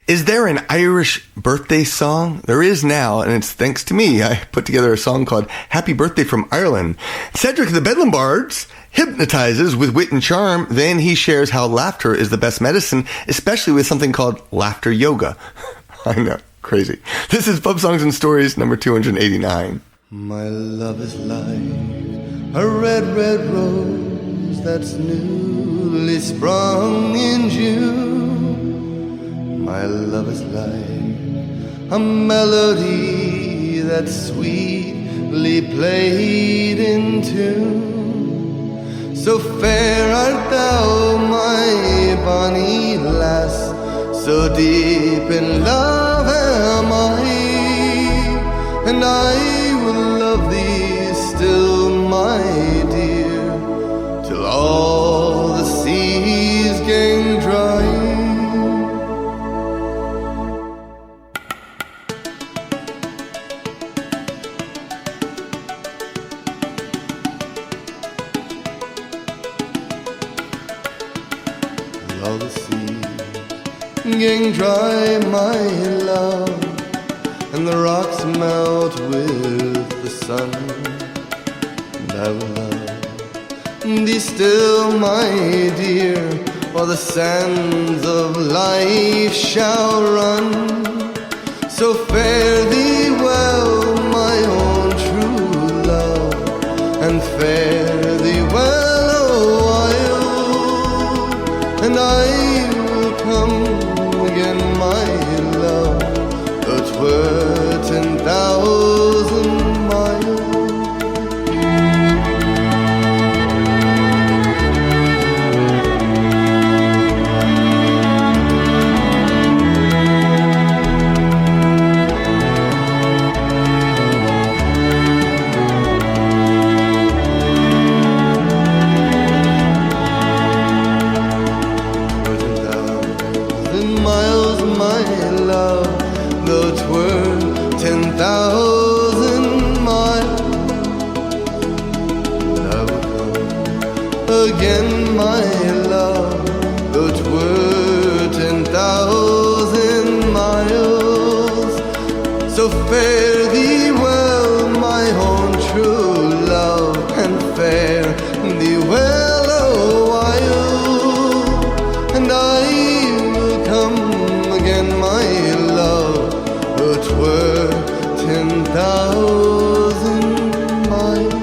Is there an Irish birthday song? There is now, and it's thanks to me. I put together a song called Happy Birthday from Ireland. Cedric the Bedlam Bards hypnotizes with wit and charm. Then he shares how laughter is the best medicine, especially with something called laughter yoga. I know, crazy. This is Pub Songs and Stories number 289. My love is like a red, red rose that's newly sprung in June. My love is like a melody that's sweetly played in tune. So fair art thou, my bonny lass, so deep in love am I, and I will love thee still, my dear, till all the seas gang dry. All the seas gang dry, my love, and the rocks melt with the sun, and I will love thee still, my dear, while the sands of life shall run. So fare thee well, my own true love, and fare thee well a while, and I will come again, my love, though 'twere 10,000 miles. Though 'twere 10,000 miles, I will come again, my love, though 'twere 10,000 miles. So fare thee well, my own true love, and fare thee well a while, and I will come again, my love, though 'twere 10,000 miles.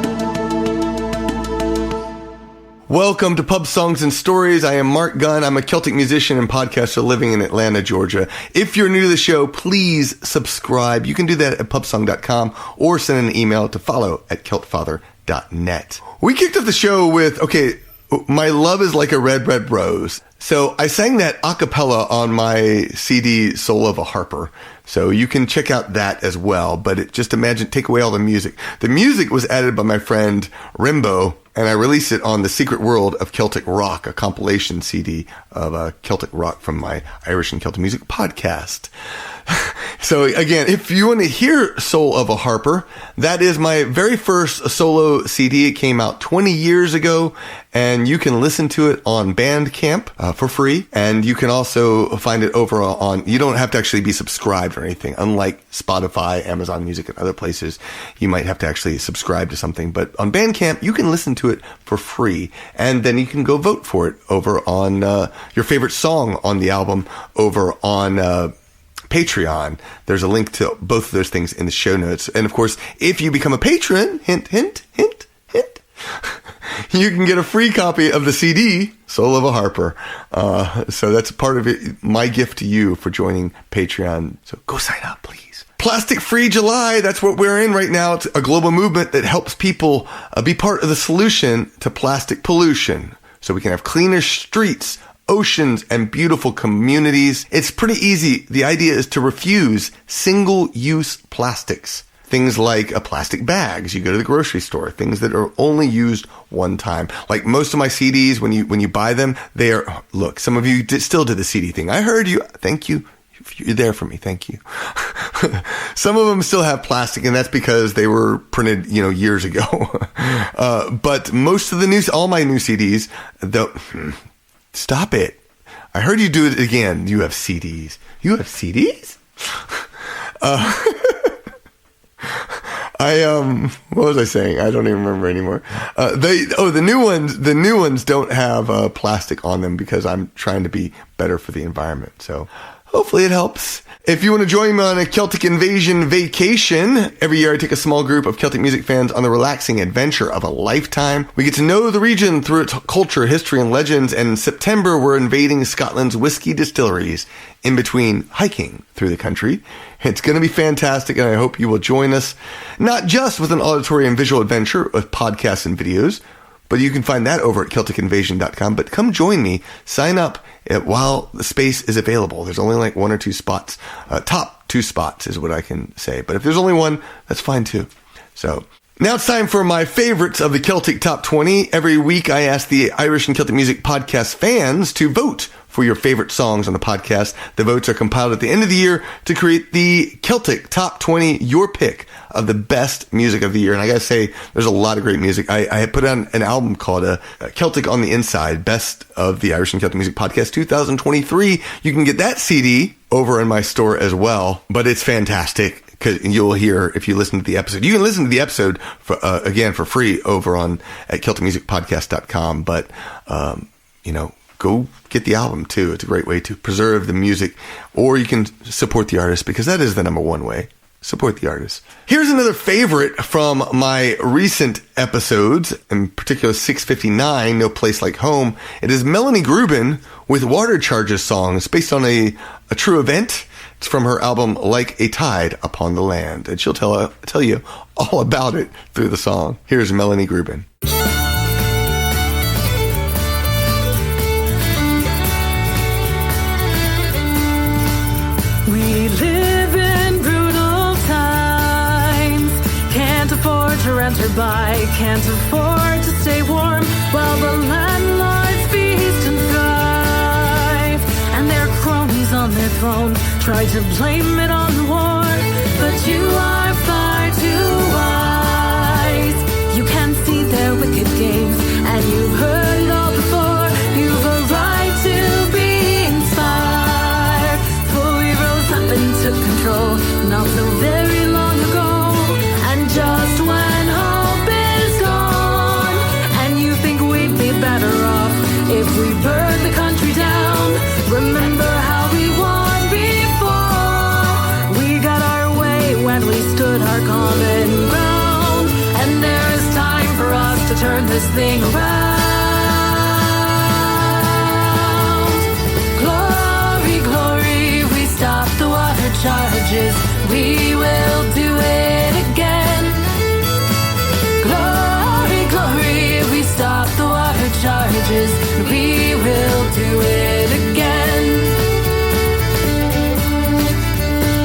Welcome to Pub Songs and Stories. I am Marc Gunn. I'm a Celtic musician and podcaster living in Atlanta, Georgia. If you're new to the show, please subscribe. You can do that at pubsong.com or send an email to follow@celtfather.net. We kicked off the show with, My Love is Like a Red, Red Rose. So I sang that a cappella on my CD, Soul of a Harper. So you can check out that as well. But just imagine, take away all the music. The music was added by my friend Rimbo, and I released it on The Secret World of Celtic Rock, a compilation CD of Celtic rock from my Irish and Celtic Music Podcast. So again, if you want to hear Soul of a Harper, that is my very first solo CD. It came out 20 years ago, and you can listen to it on Bandcamp for free. And you can also find it over on, you don't have to actually be subscribed or anything. Unlike Spotify, Amazon Music, and other places, you might have to actually subscribe to something. But on Bandcamp, you can listen to it for free. And then you can go vote for it over on your favorite song on the album over on Patreon. There's a link to both of those things in the show notes. And of course, if you become a patron, hint, hint, hint, hint, you can get a free copy of the CD, Soul of a Harper. So that's part of it, my gift to you for joining Patreon. So go sign up, please. Plastic Free July, that's what we're in right now. It's a global movement that helps people be part of the solution to plastic pollution, so we can have cleaner streets, oceans, and beautiful communities. It's pretty easy. The idea is to refuse single-use plastics. Things like plastic bags. You go to the grocery store, things that are only used one time. Like most of my CDs, when you buy them, they are, look, some of you still do the CD thing. I heard you. Thank you. You're there for me. Thank you. Some of them still have plastic, and that's because they were printed, years ago. But most of all my new CDs, stop it. I heard you do it again. You have CDs. You have CDs? What was I saying? I don't even remember anymore. The new ones don't have plastic on them because I'm trying to be better for the environment. So hopefully it helps. If you want to join me on a Celtic Invasion vacation, every year I take a small group of Celtic music fans on the relaxing adventure of a lifetime. We get to know the region through its culture, history, and legends, and in September we're invading Scotland's whisky distilleries in between hiking through the country. It's going to be fantastic, and I hope you will join us, not just with an auditory and visual adventure with podcasts and videos, but you can find that over at CelticInvasion.com. But come join me. Sign up while the space is available. There's only like 1 or 2 spots. Top 2 spots is what I can say. But if there's only one, that's fine too. So now it's time for my favorites of the Celtic Top 20. Every week I ask the Irish and Celtic Music Podcast fans to vote for your favorite songs on the podcast. The votes are compiled at the end of the year to create the Celtic Top 20, your pick of the best music of the year. And I gotta say, there's a lot of great music. I put on an album called Celtic on the Inside, Best of the Irish and Celtic Music Podcast 2023. You can get that CD over in my store as well, but it's fantastic because you'll hear if you listen to the episode. You can listen to the episode for, again for free over at CelticMusicPodcast.com, but go get the album too. It's a great way to preserve the music, or you can support the artist because that is the number one way. Support the artist. Here's another favorite from my recent episodes, in particular 659, No Place Like Home. It is Melanie Gruben with Water Charges songs based on a true event. It's from her album Like a Tide Upon the Land, and she'll tell you all about it through the song. Here's Melanie Gruben. We live in brutal times, can't afford to rent or buy, can't afford to stay warm, while the landlords feast and thrive, and their cronies on their thrones try to blame it on the war, but you are far too wise. You can see their wicked games, and you've heard it all before. You've a right to be inspired, for we rose up and took control not so very long ago, and just when hope is gone, and you think we'd be better off if we burned the country down, remember how we won before. We got our way when we stood our common ground, and there is time for us to turn this thing around. Glory, glory, we stop the water charges, we will do it again. Glory, glory, we stop the water charges, we will do it again.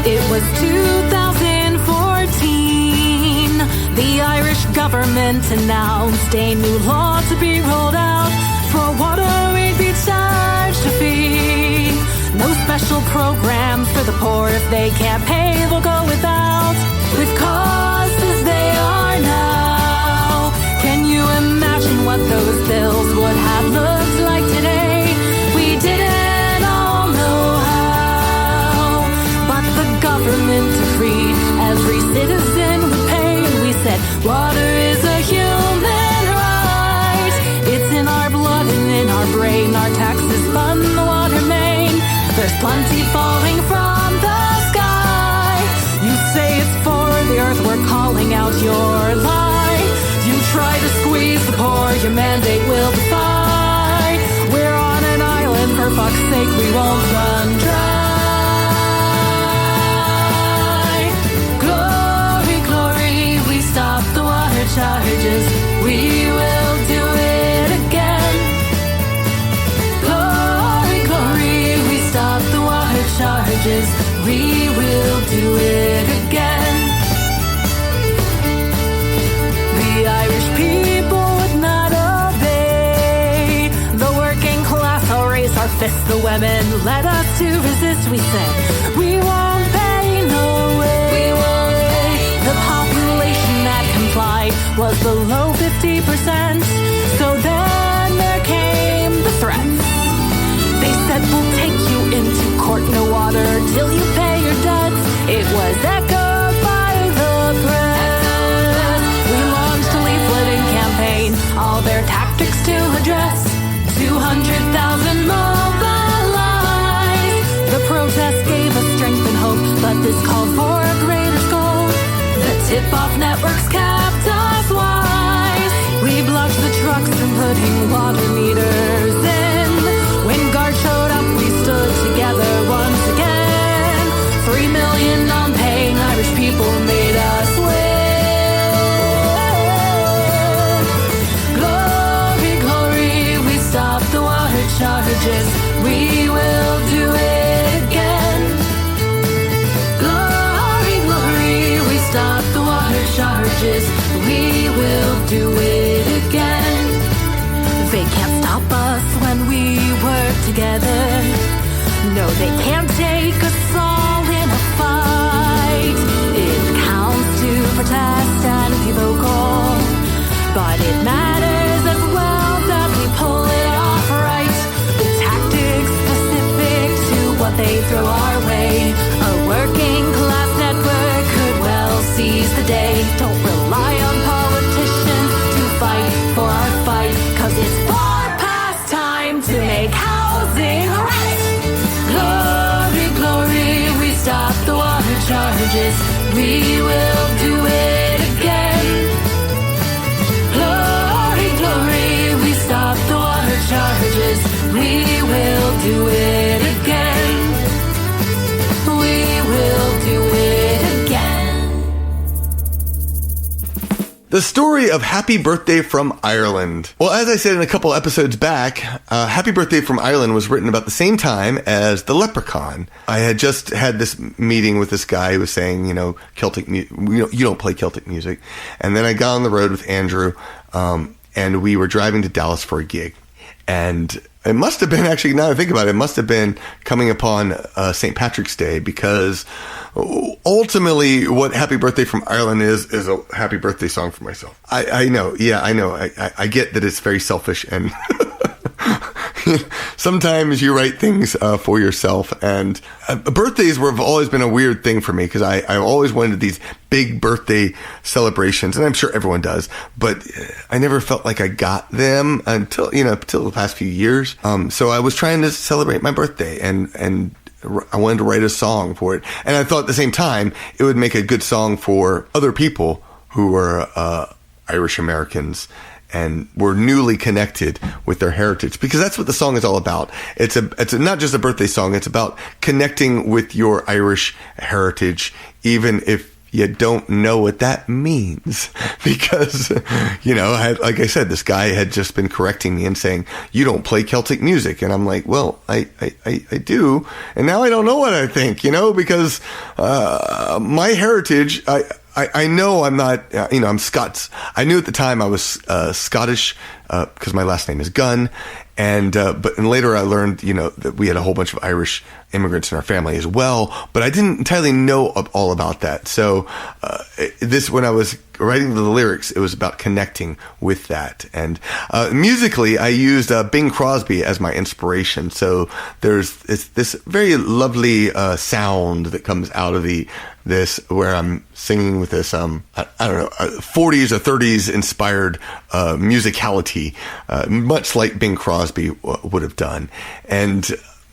It was 2014, the Irish government announced a new law to be rolled out. For water we'd be charged a fee. No special programs for the poor. If they can't pay, they'll go without. With costs as they are now, can you imagine what those bills would have looked like today? We didn't all know how, but the government decreed every citizen would pay. And we said, water is a human right. It's in our blood and in our brain. Our taxes fund the water main. There's plenty falling from the sky. You say it's for the earth, we're calling out your lie. You try to squeeze the poor, your mandate will defy. We're on an island, for fuck's sake, we won't run dry. Glory, glory, we stop the water charges, we will do it again. Glory, glory, we stop the water charges, we will do it again. The Irish people would not obey. The working class, I'll raise our fists. The women led us to resist. We said, we won't pay, no way. We won't pay. The population that complied was below 50%. So then there came the threats. They that will take you into court. No water till you pay your debts. It was echoed by the press. We launched a leafleting campaign, all their tactics to address. 200,000 mobilized. The protest gave us strength and hope, but this called for a greater scope. The tip-off networks kept us wise. We blocked the trucks from putting water meters in. When guards showed up, we stood together once again. 3 million non-paying Irish people made us win. Glory, glory, we stopped the water charges. We will do it again. Glory, glory, we stopped the water charges. We will do it again. They can't stop us when we work together. No, they can't take us all in a fight. It counts to protest and be vocal, but it matters as well that we pull it off right. The tactics specific to what they throw our way. A working class network could well seize the day. Don't rely on politicians to fight for our fight, 'cause it's far past time to make housing right. Glory, glory, we stop the water charges. We will do it again. Glory, glory, we stop the water charges. We will do it again. We will do it again. The story of Happy Birthday from Ireland. Well, as I said in a couple episodes back, Happy Birthday from Ireland was written about the same time as The Leprechaun. I had just had this meeting with this guy who was saying, Celtic you don't play Celtic music. And then I got on the road with Andrew, and we were driving to Dallas for a gig. And it must have been, actually, now that I think about it, it must have been coming upon St. Patrick's Day, because ultimately what Happy Birthday from Ireland is a happy birthday song for myself. I know. Yeah, I know. I get that it's very selfish, and sometimes you write things for yourself. And birthdays have always been a weird thing for me, because I always wanted these big birthday celebrations, and I'm sure everyone does, but I never felt like I got them until the past few years. So I was trying to celebrate my birthday, and I wanted to write a song for it. And I thought at the same time, it would make a good song for other people who were Irish Americans and were newly connected with their heritage, because that's what the song is all about. It's not just a birthday song. It's about connecting with your Irish heritage, even if you don't know what that means, because, like I said, this guy had just been correcting me and saying, you don't play Celtic music. And I'm like, well, I do. And now I don't know what I think, because my heritage, I know I'm not, I'm Scots. I knew at the time I was Scottish, because my last name is Gunn. And later I learned, that we had a whole bunch of Irish immigrants in our family as well, but I didn't entirely know all about that. So, when I was writing the lyrics, it was about connecting with that. And, musically, I used, Bing Crosby as my inspiration. So there's this very lovely, sound that comes out of this, where I'm singing with this, I don't know, 40s or 30s inspired, musicality, much like Bing Crosby would have done. And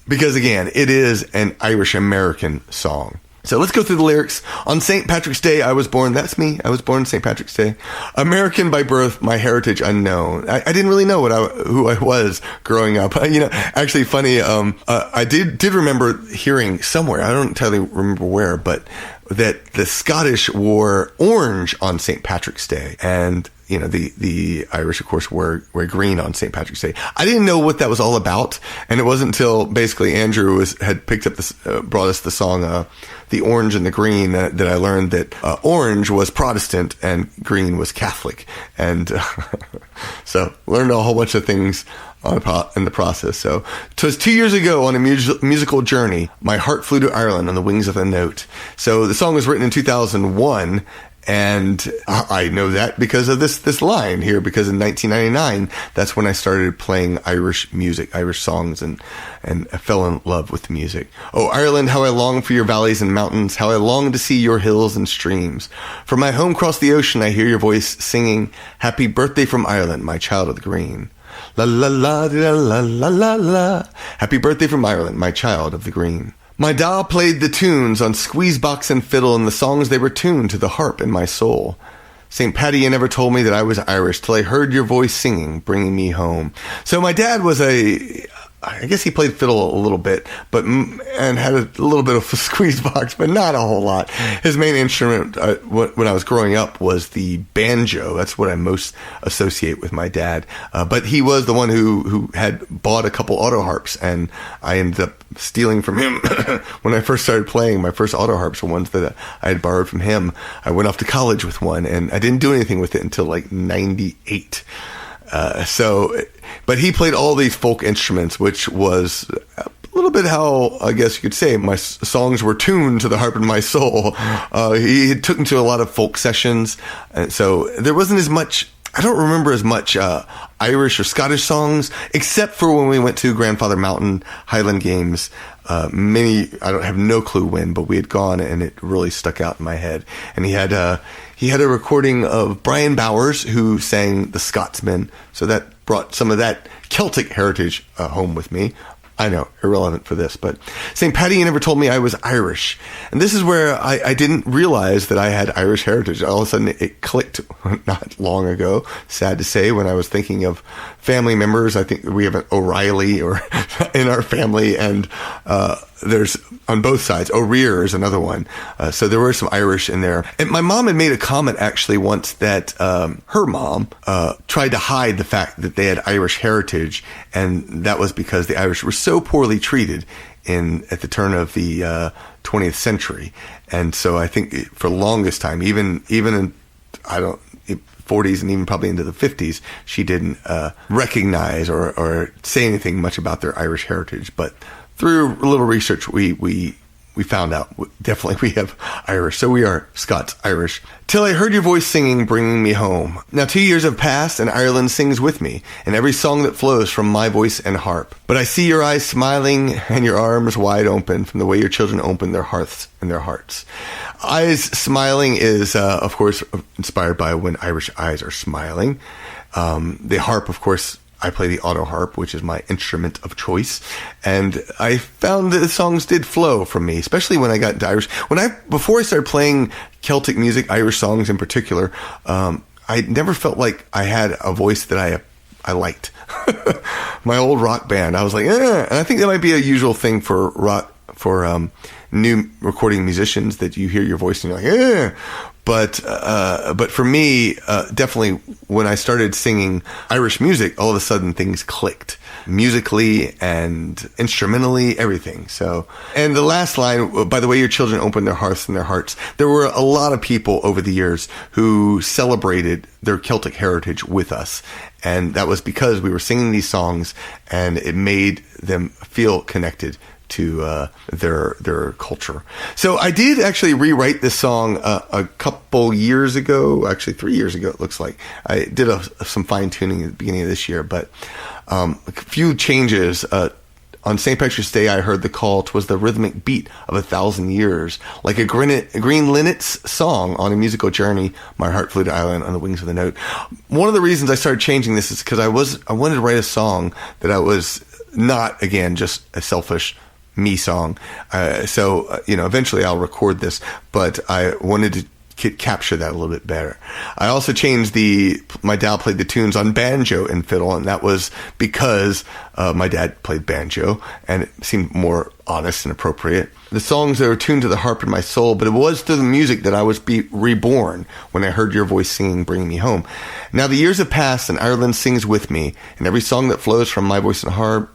because, again, it is an Irish American song. So let's go through the lyrics. On St. Patrick's Day, I was born. That's me. I was born on St. Patrick's Day. American by birth, my heritage unknown. I didn't really know who I was growing up. Actually funny. I did remember hearing somewhere, I don't entirely remember where, but that the Scottish wore orange on St. Patrick's Day, and the Irish, of course, wear green on St. Patrick's Day. I didn't know what that was all about, and it wasn't until basically Andrew had picked up brought us the song "The Orange and the Green" that I learned that orange was Protestant and green was Catholic, and so learned a whole bunch of things in the process. So it was 2 years ago on a musical journey. My heart flew to Ireland on the wings of a note. So the song was written in 2001. And I know that because of this line here, because in 1999, that's when I started playing Irish music, Irish songs, and I fell in love with music. Oh, Ireland, how I long for your valleys and mountains, how I long to see your hills and streams. From my home across the ocean, I hear your voice singing, happy birthday from Ireland, my child of the green. La la la la la la la la. Happy birthday from Ireland, my child of the green. My doll played the tunes on squeezebox and fiddle, and the songs they were tuned to the harp in my soul. St. Paddy, you never told me that I was Irish till I heard your voice singing, bringing me home. So my dad was I guess he played fiddle a little bit, and had a little bit of a squeeze box, but not a whole lot. His main instrument when I was growing up was the banjo. That's what I most associate with my dad. But he was the one who had bought a couple auto harps, and I ended up stealing from him when I first started playing. My first auto harps were ones that I had borrowed from him. I went off to college with one, and I didn't do anything with it until like 98. But he played all these folk instruments, which was a little bit how, I guess you could say, my songs were tuned to the harp in my soul. He took me to a lot of folk sessions, and so there wasn't as much, I don't remember as much Irish or Scottish songs, except for when we went to Grandfather Mountain Highland Games. I don't have no clue when, but we had gone, and it really stuck out in my head. And he had a recording of Brian Bowers, who sang The Scotsman, so that brought some of that Celtic heritage home with me. I know, irrelevant for this, but St. Paddy never told me I was Irish. And this is where I didn't realize that I had Irish heritage. All of a sudden it clicked not long ago, sad to say, when I was thinking of family members. I think we have an O'Reilly in our family, and there's on both sides. O'Rear is another one. So there were some Irish in there. And my mom had made a comment actually once that her mom tried to hide the fact that they had Irish heritage, and that was because the Irish were so poorly treated at the turn of the 20th century. And so I think for the longest time, even in 40s and even probably into the 50s, she didn't recognize or say anything much about their Irish heritage. But through a little research, we found out definitely we have Irish. So we are Scots-Irish. Till I heard your voice singing, bringing me home. Now 2 years have passed, and Ireland sings with me, in every song that flows from my voice and harp. But I see your eyes smiling and your arms wide open from the way your children open their hearts and their hearts. Eyes smiling is, of course, inspired by when Irish eyes are smiling. The harp, of course, I play the auto harp, which is my instrument of choice, and I found that the songs did flow from me, especially when I got into Irish. Before I started playing Celtic music, Irish songs in particular, I never felt like I had a voice that I liked. My old rock band, I was like, and I think that might be a usual thing for rock, for new recording musicians, that you hear your voice and you're like, But for me, definitely when I started singing Irish music, all of a sudden things clicked musically and instrumentally, everything. So, and the last line, by the way your children open their hearts and their hearts, there were a lot of people over the years who celebrated their Celtic heritage with us. And that was because we were singing these songs and it made them feel connected to their culture. So I did actually rewrite this song a couple years ago, actually 3 years ago it looks like. I did some fine tuning at the beginning of this year, but a few changes. On St. Patrick's Day, I heard the call. 'Twas the rhythmic beat of 1,000 years, like a green linnet's song on a musical journey. My heart flew to Ireland on the wings of the note. One of the reasons I started changing this is because I wanted to write a song that I was not, again, just a selfish me song. Eventually I'll record this, but I wanted to capture that a little bit better. I also changed my dad played the tunes on banjo and fiddle, and that was because my dad played banjo, and it seemed more honest and appropriate. The songs that were tuned to the harp in my soul, but it was through the music that I was reborn when I heard your voice singing, bringing me home. Now the years have passed, and Ireland sings with me, and every song that flows from my voice and harp.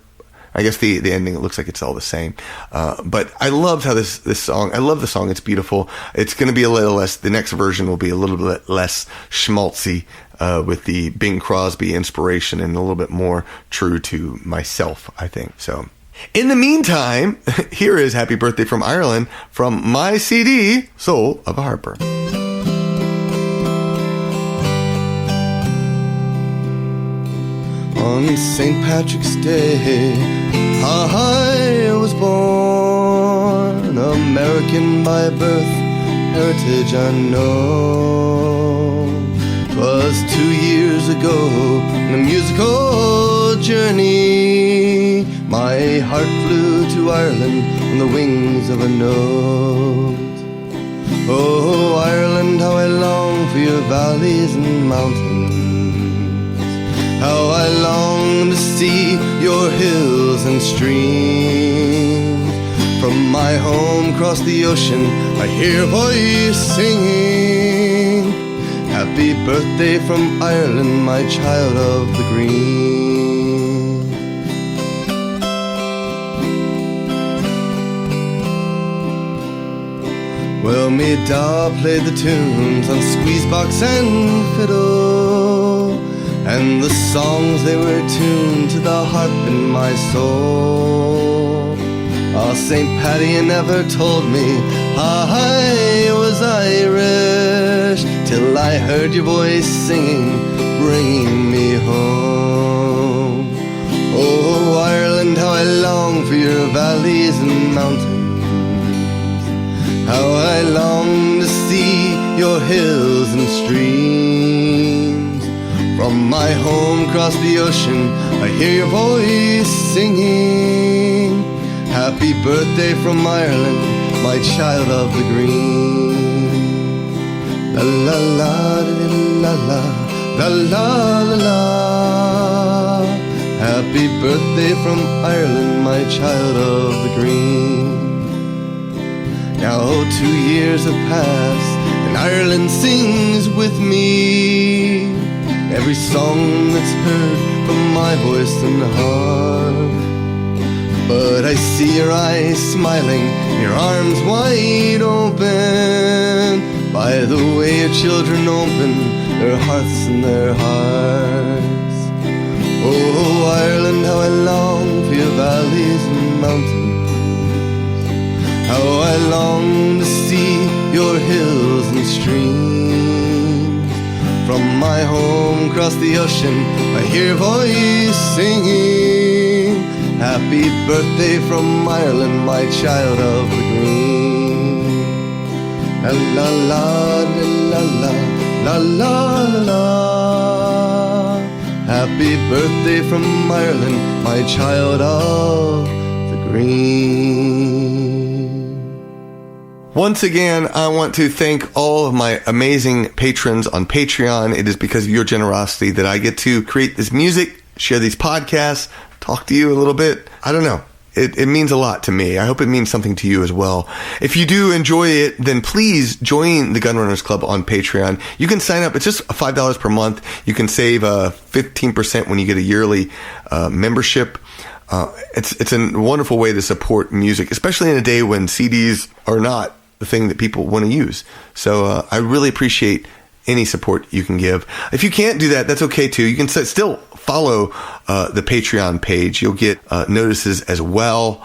I guess the ending, it looks like it's all the same. But I loved how this song, I love the song. It's beautiful. It's going to be a little less, the next version will be a little bit less schmaltzy, with the Bing Crosby inspiration and a little bit more true to myself, I think. So in the meantime, here is Happy Birthday from Ireland from my CD, Soul of a Harper. On St. Patrick's Day, I was born, American by birth, heritage unknown. 'Twas 2 years ago, on a musical journey, my heart flew to Ireland on the wings of a note. Oh, Ireland, how I long for your valleys and mountains, how I long to see your hills and streams. From my home across the ocean, I hear a voice singing, happy birthday from Ireland, my child of the green. Well, me da played the tunes on squeezebox and fiddle, and the songs they were tuned to the harp in my soul. Oh, St. Paddy, you never told me I was Irish, till I heard your voice singing, bringing me home. Oh, Ireland, how I long for your valleys and mountains, how I long to see your hills and streams. From my home across the ocean, I hear your voice singing, happy birthday from Ireland, my child of the green. La la la la la la la la la. Happy birthday from Ireland, my child of the green. Now 2 years have passed, and Ireland sings with me every song that's heard from my voice and heart. But I see your eyes smiling, your arms wide open, by the way your children open their hearts and their hearts. Oh, Ireland, how I long for your valleys and mountains, how I long to see your hills and streams. From my home across the ocean, I hear a voice singing, happy birthday from Ireland, my child of the green. La la la la la la la la. Happy birthday from Ireland, my child of the green. Once again, I want to thank all of my amazing patrons on Patreon. It is because of your generosity that I get to create this music, share these podcasts, talk to you a little bit. I don't know. It means a lot to me. I hope it means something to you as well. If you do enjoy it, then please join the Gunrunners Club on Patreon. You can sign up. It's just $5 per month. You can save 15% when you get a yearly membership. It's a wonderful way to support music, especially in a day when CDs are not the thing that people want to use. So I really appreciate any support you can give. If you can't do that, that's okay too. You can still follow the Patreon page. You'll get notices as well.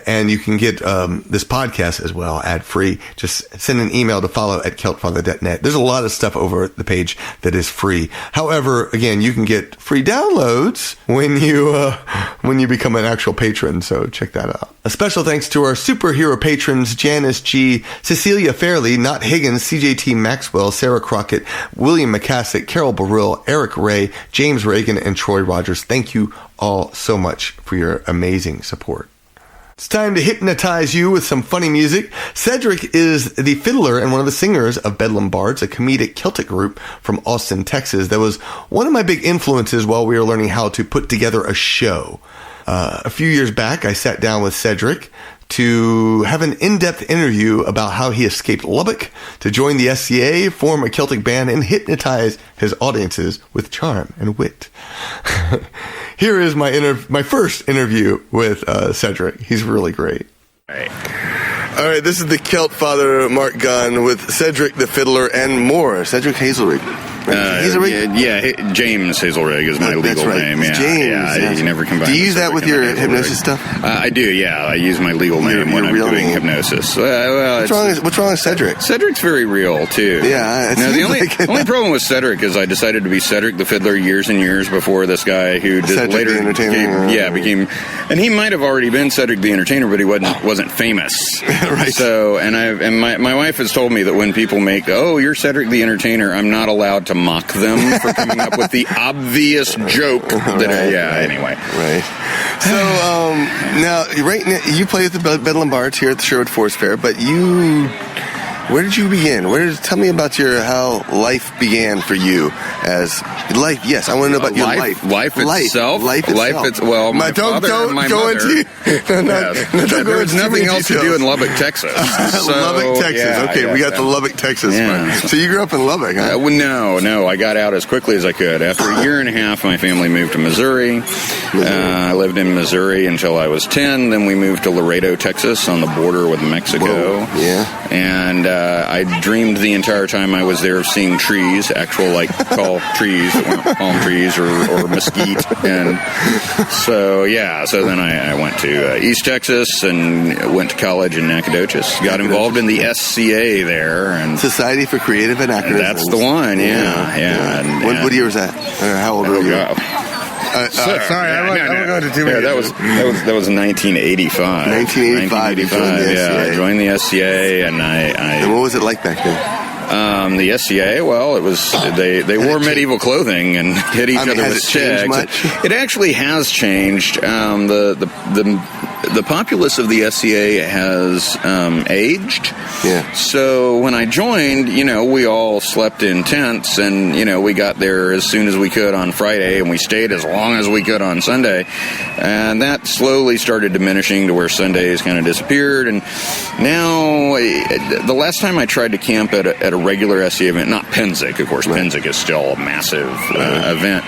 And you can get this podcast as well, ad-free. Just send an email to follow@celtfather.net. There's a lot of stuff over the page that is free. However, again, you can get free downloads when you become an actual patron. So check that out. A special thanks to our superhero patrons, Janice G., Cecilia Fairley, Not Higgins, CJT Maxwell, Sarah Crockett, William McCassick, Carol Burrill, Eric Ray, James Reagan, and Troy Rogers. Thank you all so much for your amazing support. It's time to hypnotize you with some funny music. Cedric is the fiddler and one of the singers of Bedlam Bards, a comedic Celtic group from Austin, Texas. That was one of my big influences while we were learning how to put together a show. A few years back, I sat down with Cedric to have an in-depth interview about how he escaped Lubbock to join the SCA, form a Celtic band, and hypnotize his audiences with charm and wit. Here is my first interview with Cedric. He's really great. All right, this is the Celt Father, Marc Gunn, with Cedric the Fiddler and more. Cedric Hazelrig. He's a James Hazelrig is my legal name. Yeah, James. You never combine. Do you use that with your hypnosis stuff? I do. Yeah, I use my legal name when I'm doing hypnosis. What's wrong with Cedric? Cedric's very real too. Yeah. The only problem with Cedric is I decided to be Cedric the Fiddler years and years before this guy who later became, and he might have already been Cedric the Entertainer, but he wasn't famous. Right. So, and my wife has told me that when people make, you're Cedric the Entertainer, I'm not allowed to mock them for coming up with the obvious joke. Anyway. Right. So, now you play at the Bedlam Bards here at the Sherwood Forest Fair, but where did you begin? Tell me about how life began for you as life. Yes, I want to know about your life. Life itself. Well, my father and my mother. There was nothing else to do in Lubbock, Texas. Lubbock, Texas. We got the Lubbock, Texas. Yeah. So you grew up in Lubbock, huh? No. I got out as quickly as I could. After a year and a half, my family moved to Missouri. I lived in Missouri until I was 10. Then we moved to Laredo, Texas, on the border with Mexico. Whoa. Yeah. And I dreamed the entire time I was there of seeing trees, actual tall trees that weren't palm trees or mesquite. And so then I went to East Texas and went to college in Nacogdoches. Got involved in the SCA there. And Society for Creative Anachronisms. That's the one, yeah. And, what year was that? Or how old were you? Sorry, I won't go into too many. That was 1985. 1985. I joined the SCA, and And what was it like back then? The SCA, well, it was they wore medieval clothing and hit each other with shags. It actually has changed. The populace of the SCA has aged. Yeah. So when I joined, we all slept in tents, and we got there as soon as we could on Friday, and we stayed as long as we could on Sunday, and that slowly started diminishing to where Sundays kind of disappeared. And now, the last time I tried to camp at a regular SCA event, not Penzic, of course. Right. Penzic is still a massive event.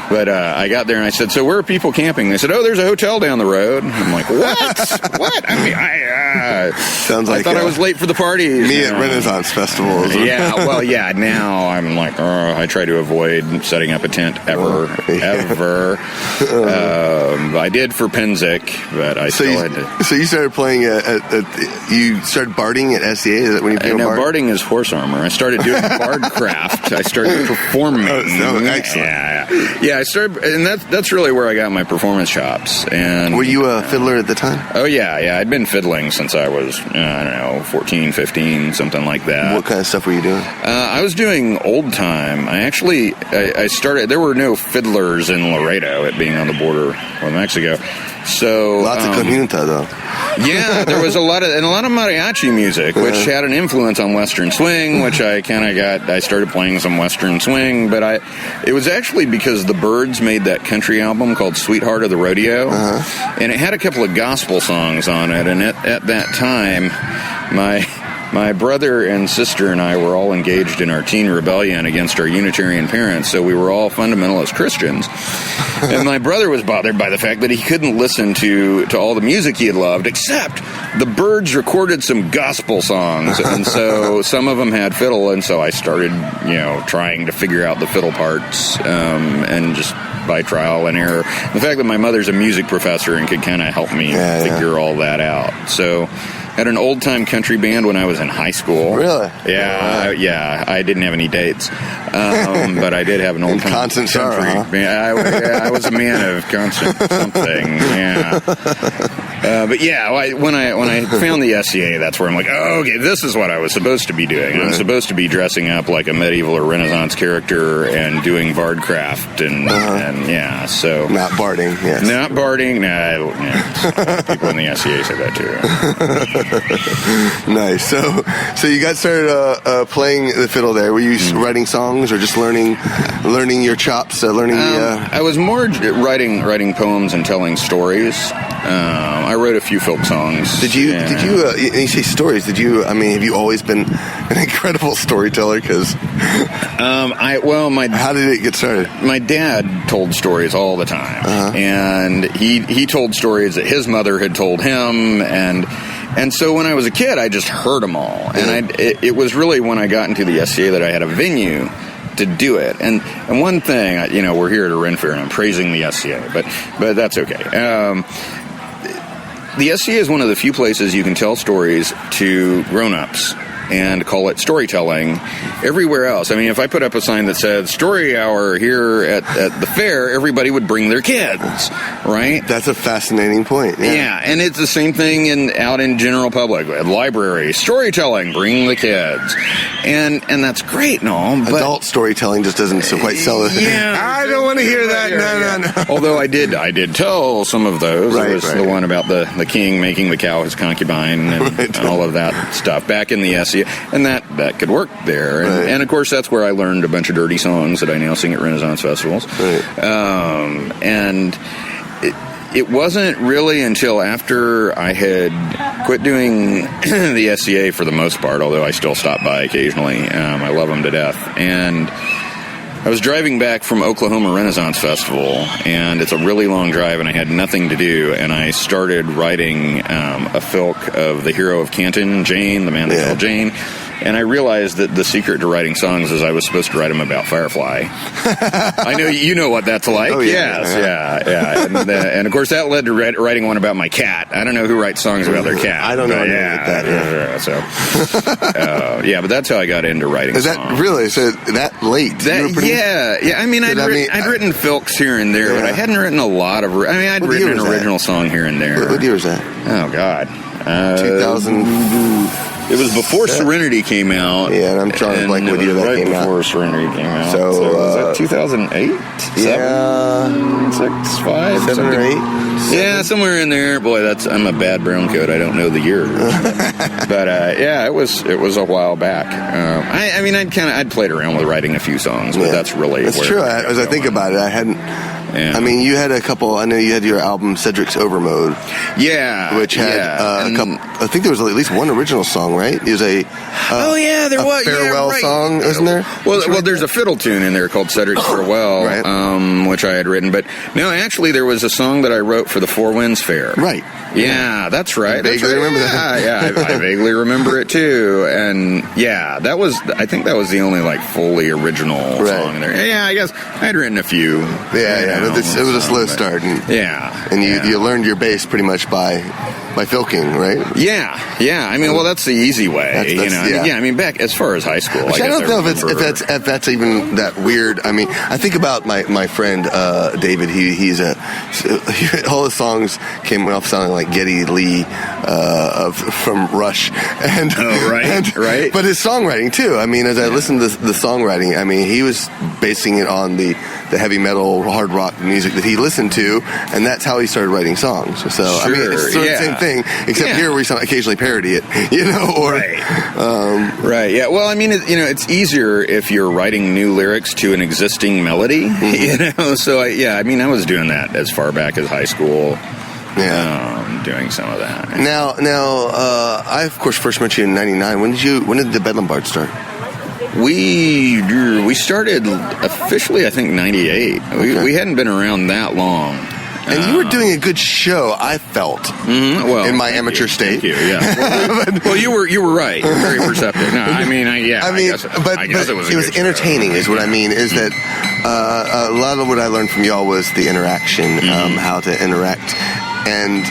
But I got there and I said, "So where are people camping?" They said, "There's a hotel down the road." I'm like, "What? What?" I mean, I thought I was late for the party. Me at Renaissance festivals. Yeah. Now I'm like, I try to avoid setting up a tent ever. I did for Penzic, but I still had to. So you started playing you started barding at SCA? Is that when you became a bard? Barding is horse armor. I started doing bard craft. I started performing. Excellent. Yeah. I started, and that's really where I got my performance chops. And were you a fiddler at the time? Oh yeah. I'd been fiddling since I was 14, 15, something like that. What kind of stuff were you doing? I was doing old time. I started. There were no fiddlers in Laredo, it being on the border with Mexico. So lots of conjunta though. Yeah, there was a lot of mariachi music, which had an influence on Western swing, which I kind of got. I started playing some Western swing, but it was actually because the Byrds made that country album called Sweetheart of the Rodeo, and it had a couple of gospel songs on it, and at that time, my brother and sister and I were all engaged in our teen rebellion against our Unitarian parents, so we were all fundamentalist Christians. And my brother was bothered by the fact that he couldn't listen to all the music he had loved, except the Byrds recorded some gospel songs, and so some of them had fiddle, and so I started, trying to figure out the fiddle parts, and just by trial and error. The fact that my mother's a music professor and could kind of help me figure all that out. So had an old-time country band when I was in high school. Really? Yeah. I didn't have any dates, but I did have an old-time constant country band. I was a man of constant something. Yeah. But when I found the SCA, that's where I'm like, okay, this is what I was supposed to be doing. I'm supposed to be dressing up like a medieval or Renaissance character and doing bardcraft so not barding. Yes. Not barding. People in the SCA say that too. Nice. So you got started playing the fiddle there. Were you writing songs or just learning your chops? I was more writing poems and telling stories. I wrote a few folk songs. Did you you say stories? Have you always been an incredible storyteller? Because how did it get started? My dad told stories all the time, and he told stories that his mother had told him, and so when I was a kid, I just heard them all. And it was really when I got into the SCA that I had a venue to do it. And one thing, we're here at a Ren Fair, and I'm praising the SCA, but that's okay. The SCA is one of the few places you can tell stories to grown-ups and call it storytelling. Everywhere else, I mean, if I put up a sign that said story hour here at the fair, everybody would bring their kids, right? That's a fascinating point. Yeah, and it's the same thing out in general public. At library, storytelling, bring the kids. And that's great and all, but adult storytelling just doesn't quite sell it. Yeah, I don't want to hear that. No. Although I did tell some of those. It was the one about the king making the cow his concubine and all of that stuff back in the SCA. And that could work there. And of course, that's where I learned a bunch of dirty songs that I now sing at Renaissance festivals. Right. And it wasn't really until after I had quit doing the SCA for the most part, although I still stop by occasionally. I love them to death. And I was driving back from Oklahoma Renaissance Festival, and it's a really long drive, and I had nothing to do, and I started writing a filk of the hero of Canton, Jane, the man they call Jane, and I realized that the secret to writing songs is I was supposed to write them about Firefly. I know you know what that's like. Oh, yeah. Yes, yeah. And of course, that led to writing one about my cat. I don't know who writes songs about their cat. I don't know. But that's how I got into writing songs. Is that really? So that late? Yeah. I mean, I'd written filks here and there, but I hadn't written a lot of. I'd written an original song here and there. What year was that? Oh God, 2000. It was before Serenity came out. Yeah, and I'm trying to like what year that came out. Right before Serenity came out. So was that 2008? Yeah, 6, 5, 7 or 8. Yeah, somewhere in there. Boy, I'm a bad brown coat. I don't know the year. But it was a while back. I'd played around with writing a few songs, but that's really that's true. As I think about it, I hadn't. Yeah. I mean, you had a couple. I know you had your album Cedric's Overmode. Yeah, which had a couple. I think there was at least one original song, right? It was there was farewell song, isn't there? Well, there's a fiddle tune in there called Cedric's Farewell, which I had written. But no, actually, there was a song that I wrote for the Four Winds Fair. Right. Yeah, that's right. I vaguely remember that. Yeah, I vaguely remember it too. And I think that was the only like fully original song in there. Yeah, I guess I'd written a few. Yeah. It was a slow start. And you learned your bass pretty much by filking, right? Yeah. I mean, that's the easy way. I mean, back as far as high school. I don't know if that's even that weird. I mean, I think about my friend David. He's all his songs came off sounding like Geddy Lee from Rush, and right. But his songwriting too. I mean, as I listened to the songwriting, I mean, he was basing it on the heavy metal, hard rock music that he listened to, and that's how he started writing songs. So I mean, it's sort of the same thing, except here we occasionally parody it, Right. Yeah. Well, I mean, it's easier if you're writing new lyrics to an existing melody, So I was doing that as far back as high school. Doing some of that. Now, I of course first met you in '99. When did the Bedlam Bards start? We started officially, I think, '98. We hadn't been around that long. And you were doing a good show, I felt, in my amateur state. Thank you, yeah. Well, you were right. You're very perceptive. No, I guess it was entertaining, is what I mean, is that a lot of what I learned from y'all was the interaction, how to interact. And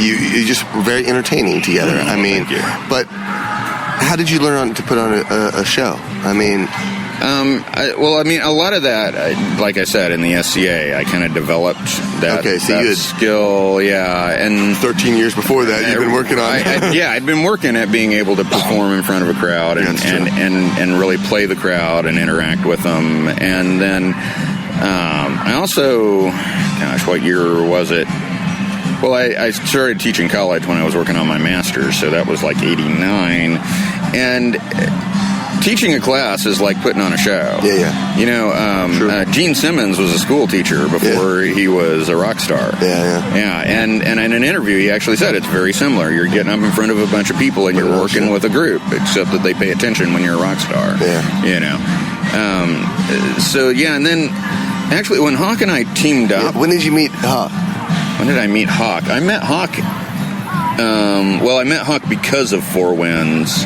you just were very entertaining together. I mean, but how did you learn to put on a show? I mean... a lot of that, like I said, in the SCA, I kind of developed that, skill, and 13 years before that, you've been working on it. I'd been working at being able to perform in front of a crowd and really play the crowd and interact with them. And then I also, what year was it? Well, I started teaching college when I was working on my master's, so that was like '89, and teaching a class is like putting on a show. Yeah. Gene Simmons was a school teacher before he was a rock star. Yeah. And in an interview, he actually said it's very similar. You're getting up in front of a bunch of people and you're working with a group, except that they pay attention when you're a rock star. And then actually when Hawk and I teamed up. When did you meet Hawk? When did I meet Hawk? I met Hawk. I met Hawk because of Four Winds.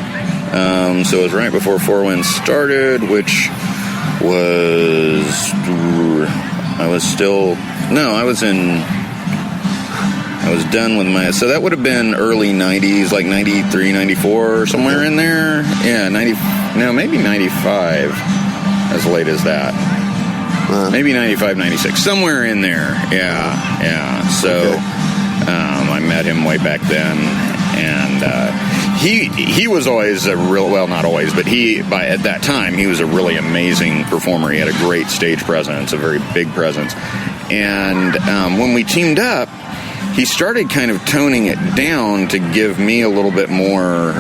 So it was right before Four Winds started, which was done with my, so that would have been early 90s, like 93, 94, somewhere in there. Yeah, maybe 95, as late as that. Maybe 95, 96, somewhere in there. Yeah. So I met him way back then, and he was always a real, well, not always, but at that time, he was a really amazing performer. He had a great stage presence, a very big presence. And when we teamed up, he started kind of toning it down to give me a little bit more,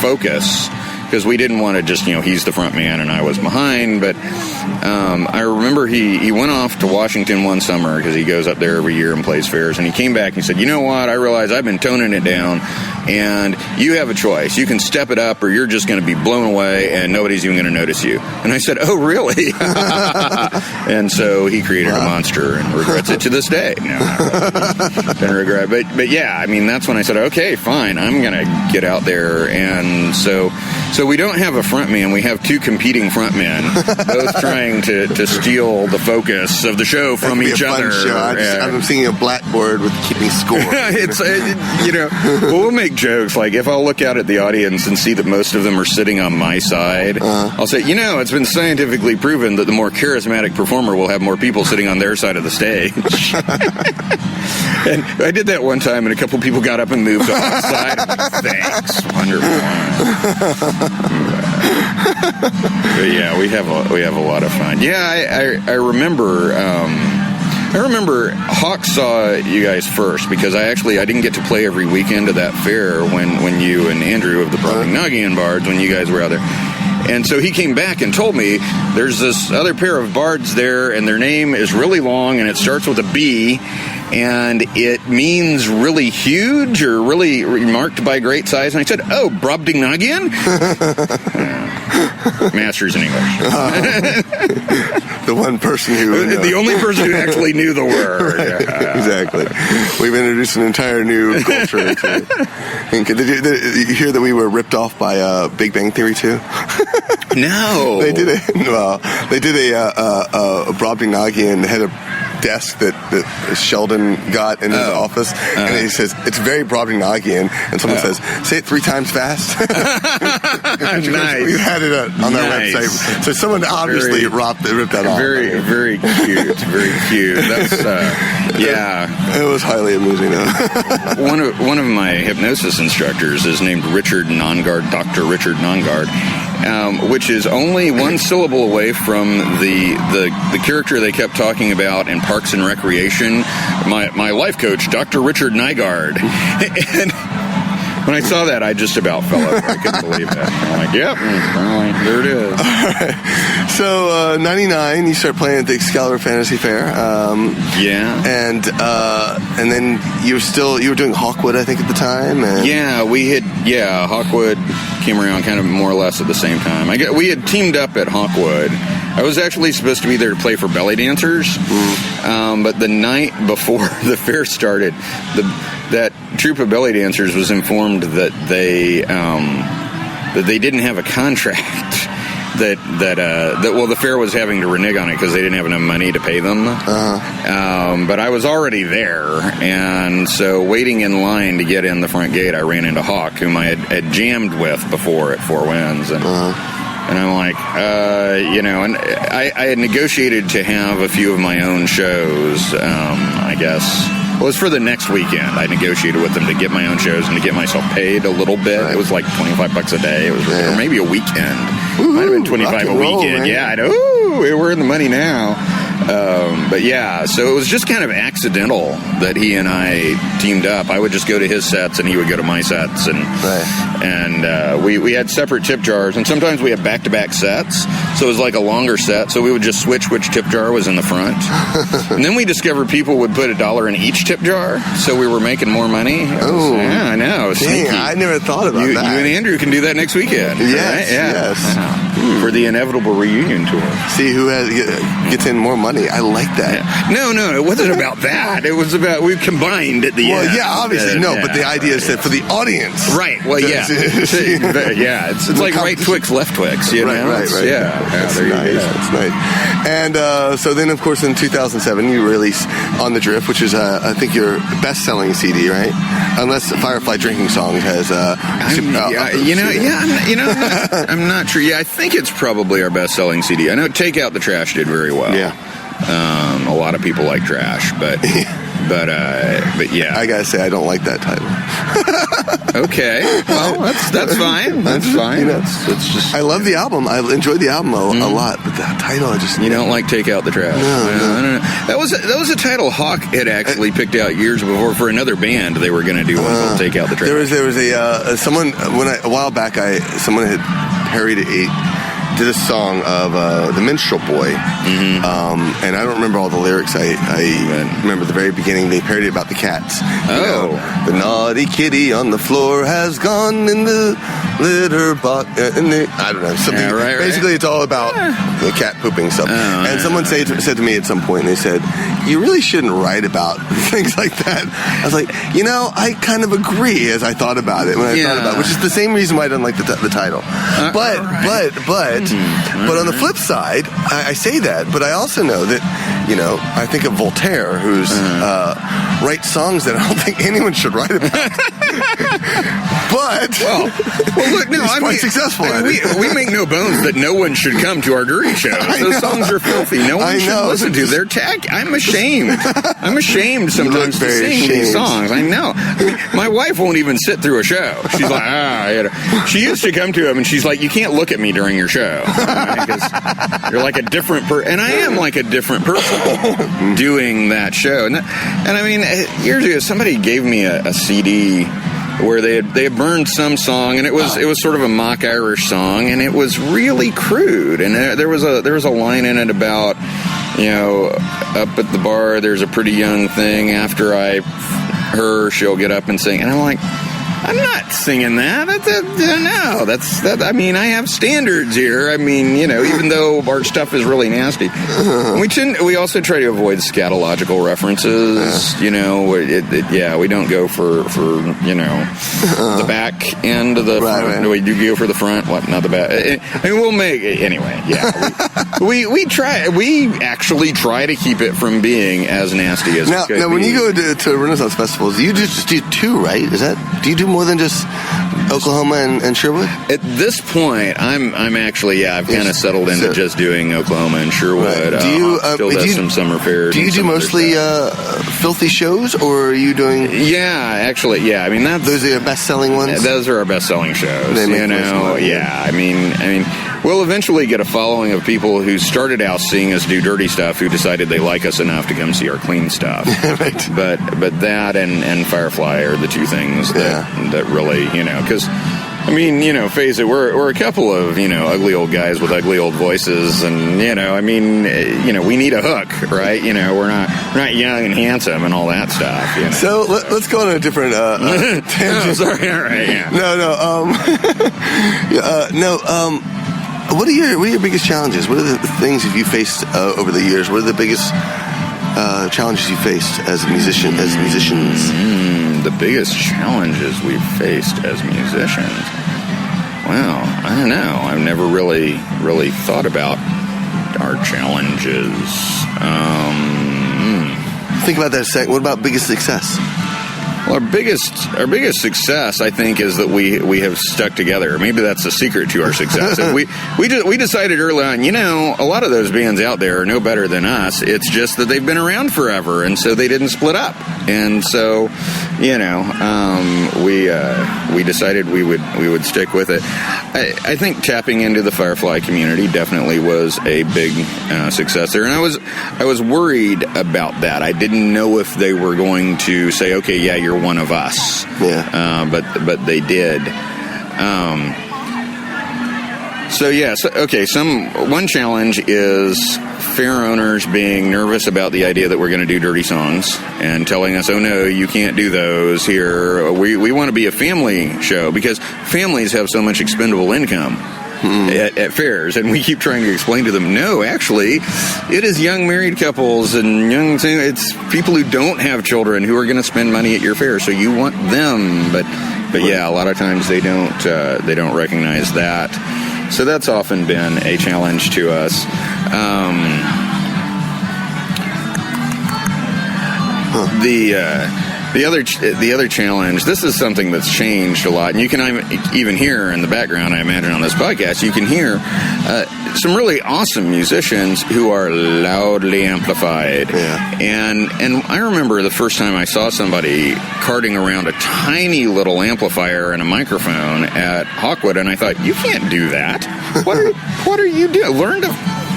focus, because we didn't want to just, he's the front man and I was behind. But I remember he went off to Washington one summer, because he goes up there every year and plays fairs, and he came back and he said, you know what, I realize I've been toning it down, and you have a choice. You can step it up, or you're just going to be blown away and nobody's even going to notice you. And I said, oh, really? And so he created a monster and regrets it to this day. No, don't regret it. But yeah, I mean, that's when I said, okay, fine, I'm going to get out there. And so we don't have a front man. We have two competing front men, both trying to steal the focus of the show from each other. I'm seeing a blackboard with keeping score. We'll make jokes. Like, if I'll look out at the audience and see that most of them are sitting on my side, I'll say, it's been scientifically proven that the more charismatic performer will have more people sitting on their side of the stage. And I did that one time, and a couple people got up and moved off the side. Thanks, wonderful. But yeah, we have a lot of fun. Yeah, I remember. I remember Hawk saw you guys first, because I didn't get to play every weekend of that fair when you and Andrew of the Bedlam Bards, when you guys were out there. And so he came back and told me there's this other pair of bards there, and their name is really long, and it starts with a B, and it means really huge or really marked by great size. And I said, oh, Brobdingnagian? Masters in English. The one person who... The only person who actually knew the word. Right. Yeah. Exactly. We've introduced an entire new culture to... Did you hear that we were ripped off by Big Bang Theory too? No. They did a Brobdingnagian had a desk that Sheldon got in his office, and he says, it's very Brobdingnagian, and someone says, say it 3 times fast. Nice. We had it on our website. So someone obviously ripped that off. Very, very cute. Very cute. That's, yeah. It was highly amusing, though. One of my hypnosis instructors is named Richard Nongard, Dr. Richard Nongard, which is only one syllable away from the character they kept talking about in Parks and Recreation, my life coach, Dr. Richard Nygard. And when I saw that, I just about fell over. I couldn't believe it. I'm like, yep, there it is. All right. So, 99, you start playing at the Excalibur Fantasy Fair. Yeah. And then you were doing Hawkwood, I think, at the time. And Hawkwood came around kind of more or less at the same time. We had teamed up at Hawkwood. I was actually supposed to be there to play for belly dancers, but the night before the fair started, that troupe of belly dancers was informed that they didn't have a contract. That the fair was having to renege on it because they didn't have enough money to pay them. But I was already there, and so waiting in line to get in the front gate, I ran into Hawk, whom I had jammed with before at Four Winds, and I'm like, and I had negotiated to have a few of my own shows, I guess. Well, it was for the next weekend. I negotiated with them to get my own shows and to get myself paid a little bit. Right. It was like $25 a day. It was, or maybe a weekend. Might have been $25 a weekend. Man. Yeah, I know. Ooh, we're in the money now. But yeah, so it was just kind of accidental that he and I teamed up. I would just go to his sets and he would go to my sets, and we had separate tip jars, and sometimes we had back-to-back sets, so it was like a longer set, so we would just switch which tip jar was in the front. And then we discovered people would put $1 in each tip jar, so we were making more money. Yeah, I know. Dang, I never thought about that. You and Andrew can do that next weekend. Yes, right? Yeah. Yes. for the inevitable reunion tour. See who gets in more money. I like that. Yeah. No, it wasn't about that. It was about we combined at the end. Well, yeah, obviously, but the idea is that for the audience. Right, well, yeah. It's like right Twix, left Twix, you know? Right. Yeah, that's there nice. you go. That's nice. And so then, of course, in 2007, you released On the Drift, which is, I think, your best-selling CD, right? Unless Firefly Drinking Song has... I'm not sure. Yeah, I think it's probably our best-selling CD. I know Take Out the Trash did very well. Yeah. A lot of people like Trash, but yeah. I gotta say, I don't like that title. Okay, well, that's fine. That's fine. It's just. I love the album. I enjoyed the album a lot, but that title, I just. You don't like Take Out the Trash? No. That was a title Hawk had actually picked out years before for another band. They were going to do one called Take Out the Trash. There was a someone a while back. Someone had parodied did a song of The Minstrel Boy, and I don't remember all the lyrics. I remember the very beginning. They parodied about the cats. The naughty kitty on the floor has gone in the litter box. I don't know, something. Right. Basically, it's all about the cat pooping stuff. And someone said to me at some point, they said, "You really shouldn't write about things like that." I was like, I kind of agree. As I thought about it, which is the same reason why I don't like the title. But on the flip side, I say that, but I also know that, I think of Voltaire, who's writes songs that I don't think anyone should write about. But look, no, he's quite successful at it. We make no bones that no one should come to our dirty shows. Those songs are filthy. No one should listen to. They're I'm ashamed. I'm ashamed sometimes to sing these songs. I know. My wife won't even sit through a show. She's like, she used to come to him, and she's like, "You can't look at me during your show because you're like a different person," and I am like a different person doing that show. And I mean, years ago, somebody gave me a CD where they had burned some song, and it was sort of a mock Irish song, and it was really crude. And there was a line in it about, up at the bar, there's a pretty young thing. After she'll get up and sing, and I'm like, I'm not singing that. No, that's that. I mean, I have standards here. I mean, even though our stuff is really nasty, we also try to avoid scatological references. We don't go for the back end of the front. Right. We do go for the front. What? Not the back. I mean, we'll make anyway. Yeah, we try. We actually try to keep it from being as nasty as it could now, when be. you go to Renaissance festivals, you just do two, right? Do you do more than just Oklahoma and Sherwood? At this point, I'm actually I've kind of settled into just doing Oklahoma and Sherwood. Right. Do you some summer fairs? Do you do mostly filthy shows, or are you doing? Yeah, actually, yeah. I mean, those are your best-selling ones. Those are our best-selling shows. They make money. Yeah. I mean, we'll eventually get a following of people who started out seeing us do dirty stuff, who decided they like us enough to come see our clean stuff. Right. But that and Firefly are the two things that really, because. I mean, face it, we're a couple of, ugly old guys with ugly old voices, and, we need a hook, right? We're not young and handsome and all that stuff, So let's go on a different tangent. Sorry, all right, yeah. What are your biggest challenges? What are the things that you faced over the years? What are the biggest challenges you faced as musicians? The biggest challenges we've faced as musicians. Well, I don't know. I've never really thought about our challenges. Think about that a sec. What about biggest success? Well, our biggest success, I think, is that we have stuck together. Maybe that's the secret to our success. we decided early on, a lot of those bands out there are no better than us. It's just that they've been around forever, and so they didn't split up. And so, we decided we would stick with it. I think tapping into the Firefly community definitely was a big success there, and I was worried about that. I didn't know if they were going to say, okay, yeah, you're one of us. Yeah. But they did. One challenge is fair owners being nervous about the idea that we're going to do dirty songs and telling us, oh no, you can't do those here. We want to be a family show because families have so much expendable income. at fairs, and we keep trying to explain to them, no, actually, it is young married couples and it's people who don't have children who are going to spend money at your fair, so you want them. But yeah, a lot of times they don't recognize that. So that's often been a challenge to us. The other challenge, this is something that's changed a lot, and you can even hear in the background, I imagine, on this podcast, you can hear some really awesome musicians who are loudly amplified. Yeah. And I remember the first time I saw somebody carting around a tiny little amplifier and a microphone at Hawkwood, and I thought, you can't do that. What are you doing? Learn to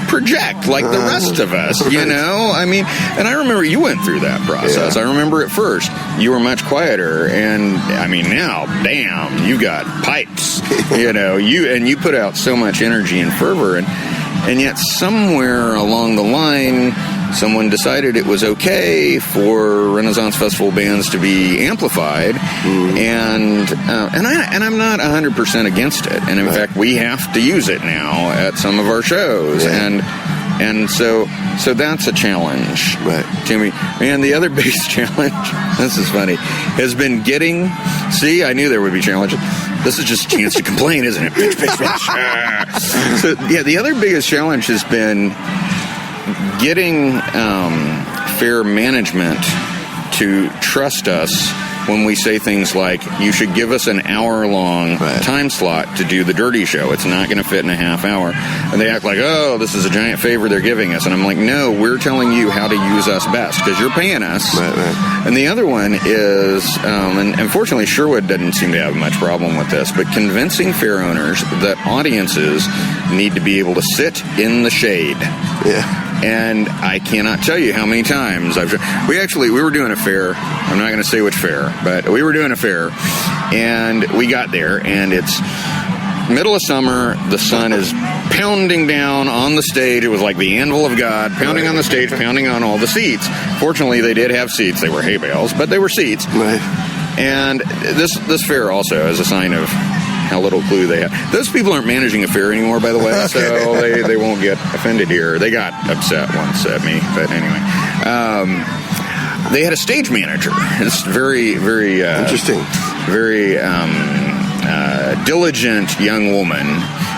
project like the rest of us, you know? I mean, and I remember you went through that process. Yeah. I remember at first you were much quieter, and I mean, now, bam, you got pipes, you know, you put out so much energy and fervor, and yet somewhere along the line, someone decided it was okay for Renaissance Festival bands to be amplified, and I'm not 100% against it. And in fact, we have to use it now at some of our shows, and so that's a challenge, to me. And the other biggest challenge, this is funny, has been getting. See, I knew there would be challenges. This is just a chance to complain, isn't it? Bitch, bitch, bitch. So yeah, the other biggest challenge has been getting fair management to trust us when we say things like, you should give us an hour-long time slot to do the dirty show. It's not going to fit in a half hour. And they act like, oh, this is a giant favor they're giving us. And I'm like, no, we're telling you how to use us best because you're paying us. Right. And the other one is, and unfortunately Sherwood doesn't seem to have much problem with this, but convincing fair owners that audiences need to be able to sit in the shade. Yeah. And I cannot tell you how many times we were doing a fair. I'm not going to say which fair, but we were doing a fair, and we got there, and it's middle of summer. The sun is pounding down on the stage. It was like the anvil of God, pounding on the stage, pounding on all the seats. Fortunately, they did have seats. They were hay bales, but they were seats. Right. And this fair also is a sign of how little clue they have. Those people aren't managing a fair anymore, by the way, so they won't get offended here. They got upset once at me, but anyway. They had a stage manager. It's very, very interesting. Very diligent young woman.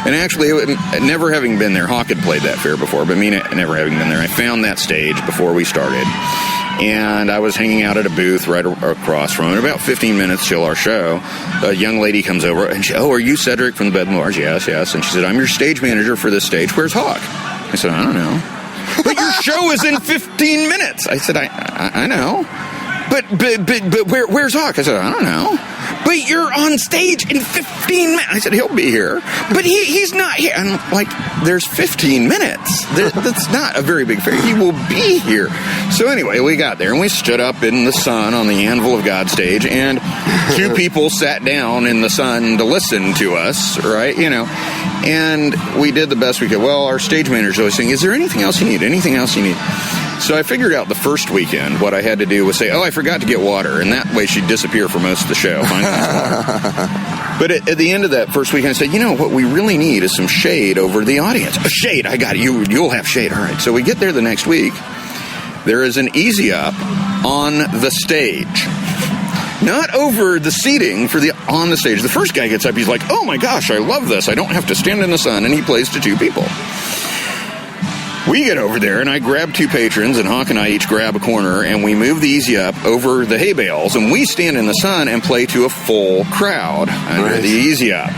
And actually, never having been there, Hawk had played that fair before, but me never having been there, I found that stage before we started. And I was hanging out at a booth right across from it. About 15 minutes till our show, a young lady comes over, and she, are you Cedric from the Bedlam Bards? Yes. And she said, I'm your stage manager for this stage. Where's Hawk? I said, I don't know. But your show is in 15 minutes. I said, I know. But where's Hawk? I said, I don't know. But you're on stage in 15 minutes. I said, he'll be here. But he's not here. And I'm like, there's 15 minutes. That's not a very big fair. He will be here. So anyway, we got there, and we stood up in the sun on the Anvil of God stage, and two people sat down in the sun to listen to us, right? You know, and we did the best we could. Well, our stage manager was saying, is there anything else you need? Anything else you need? So I figured out the first weekend what I had to do was say, I forgot to get water. And that way she'd disappear for most of the show. But at the end of that first weekend, I said, what we really need is some shade over the audience. A shade, I got it. You'll have shade. All right. So we get there the next week. There is an easy up on the stage. Not over the seating on the stage. The first guy gets up, he's like, oh my gosh, I love this. I don't have to stand in the sun. And he plays to two people. We get over there, and I grab two patrons, and Hawk and I each grab a corner, and we move the easy up over the hay bales, and we stand in the sun and play to a full crowd under the easy up.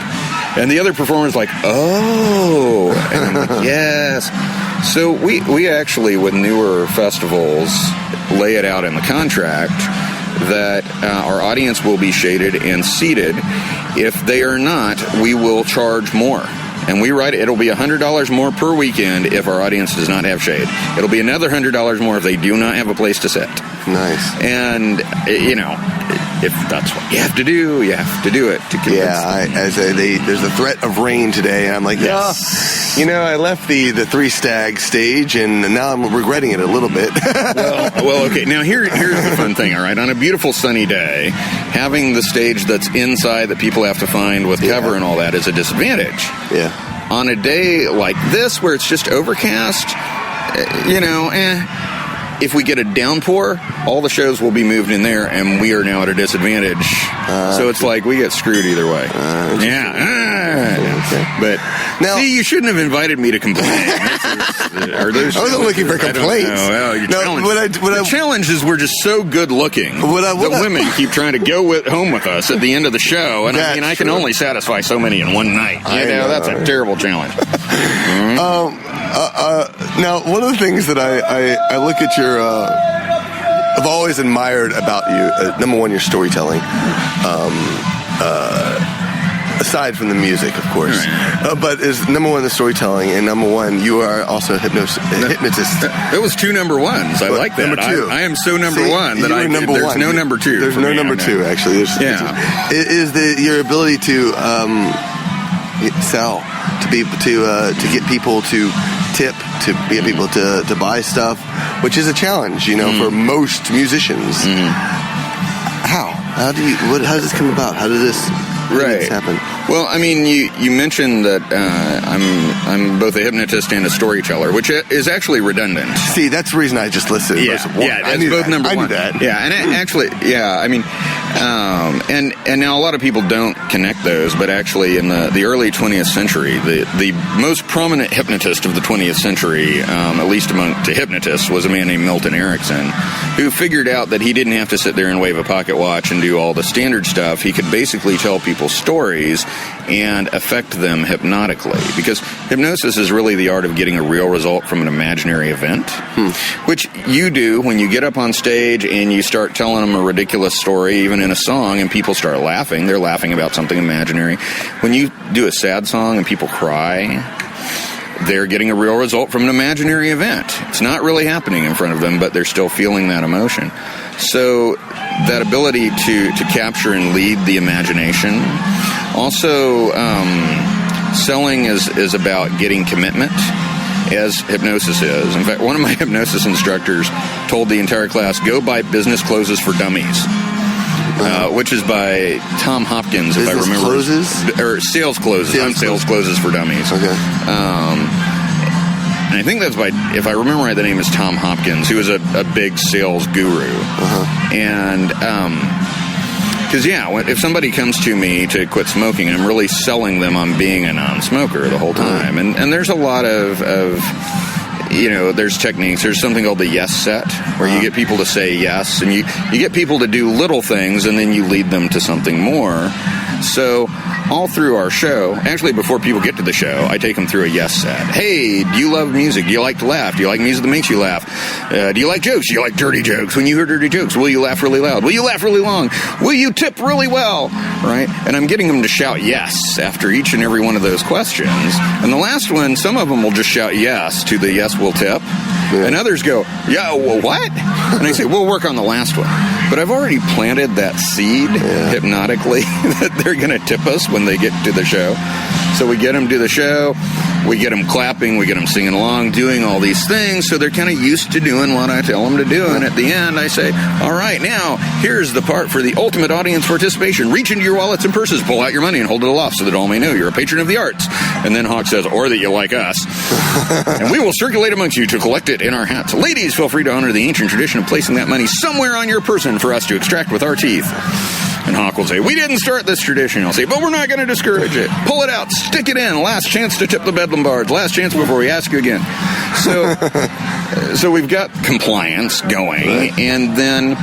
And the other performer's like, oh, and I'm like, yes. So we actually, with newer festivals, lay it out in the contract that our audience will be shaded and seated. If they are not, we will charge more. And we write it'll be $100 more per weekend if our audience does not have shade. It'll be another $100 more if they do not have a place to sit. Nice. And, if that's what you have to do, you have to do it to convince them. There's a threat of rain today, and I'm like, I left the Three Stag stage, and now I'm regretting it a little bit. well, okay. Now, here's the fun thing, all right? On a beautiful sunny day, having the stage that's inside that people have to find with cover and all that is a disadvantage. Yeah. on a day like this where it's just overcast, if we get a downpour, all the shows will be moved in there, and we are now at a disadvantage. So it's like we get screwed either way. Okay. But now, see, you shouldn't have invited me to complain. I wasn't looking for complaints. The challenge is we're just so good looking. The women keep trying to go home with us at the end of the show, and I can only satisfy so many in one night. That's a terrible challenge. Now, one of the things that I look at your, I've always admired about you, number one, your storytelling, aside from the music, of course, but is number one, the storytelling, and number one, you are also a hypnotist. It was 2 number ones. I like that. Number 2. I am so number one that there's no number 2. There's no number 2, actually. Is your ability to sell, to be to get people to tip, to get people to buy stuff, which is a challenge, for most musicians. How does this come about? How does this happen? Well, I mean, you mentioned that I'm both a hypnotist and a storyteller, which is actually redundant. See, that's the reason I just listed. That's both number one. I knew that. Yeah, and actually, I mean, and now a lot of people don't connect those, but actually in the early 20th century, the most prominent hypnotist of the 20th century, at least among hypnotists, was a man named Milton Erickson, who figured out that he didn't have to sit there and wave a pocket watch and do all the standard stuff. He could basically tell people stories and affect them hypnotically, because hypnosis is really the art of getting a real result from an imaginary event, which you do when you get up on stage and you start telling them a ridiculous story, even in a song, and people start laughing. They're laughing about something imaginary. When you do a sad song and people cry, they're getting a real result from an imaginary event. It's not really happening in front of them, but they're still feeling that emotion. So that ability to capture and lead the imagination. Also, selling is about getting commitment, as hypnosis is. In fact, one of my hypnosis instructors told the entire class, go buy Business Closes for Dummies. Which is by Tom Hopkins, if I remember. Or Sales Closes. Sales Closes for Dummies. Okay. And I think that's by, if I remember right, the name is Tom Hopkins, who is a big sales guru. And, because, if somebody comes to me to quit smoking, I'm really selling them on being a non-smoker the whole time. And there's a lot of there's techniques. There's something called the yes set, where you get people to say yes, and you get people to do little things, and then you lead them to something more. So all through our show, actually before people get to the show, I take them through a yes set. Hey, do you love music? Do you like to laugh? Do you like music that makes you laugh? Do you like jokes? Do you like dirty jokes? When you hear dirty jokes, will you laugh really loud? Will you laugh really long? Will you tip really well? Right? And I'm getting them to shout yes after each and every one of those questions. And the last one, some of them will just shout yes to the yes will tip. And others go, well, what? And I say, we'll work on the last one. But I've already planted that seed hypnotically that they're going to tip us when they get to the show. So we get them to the show, we get them clapping, we get them singing along, doing all these things, so they're kind of used to doing what I tell them to do. And at the end, I say, all right, now, here's the part for the ultimate audience participation. Reach into your wallets and purses, pull out your money, and hold it aloft so that all may know you're a patron of the arts. And then Hawk says, or that you like us. And we will circulate amongst you to collect it in our hats. Ladies, feel free to honor the ancient tradition of placing that money somewhere on your person for us to extract with our teeth. And Hawk will say, we didn't start this tradition. I'll say, but we're not going to discourage it. Pull it out. Stick it in. Last chance to tip the Bedlam Bards. Last chance before we ask you again. So we've got compliance going. And then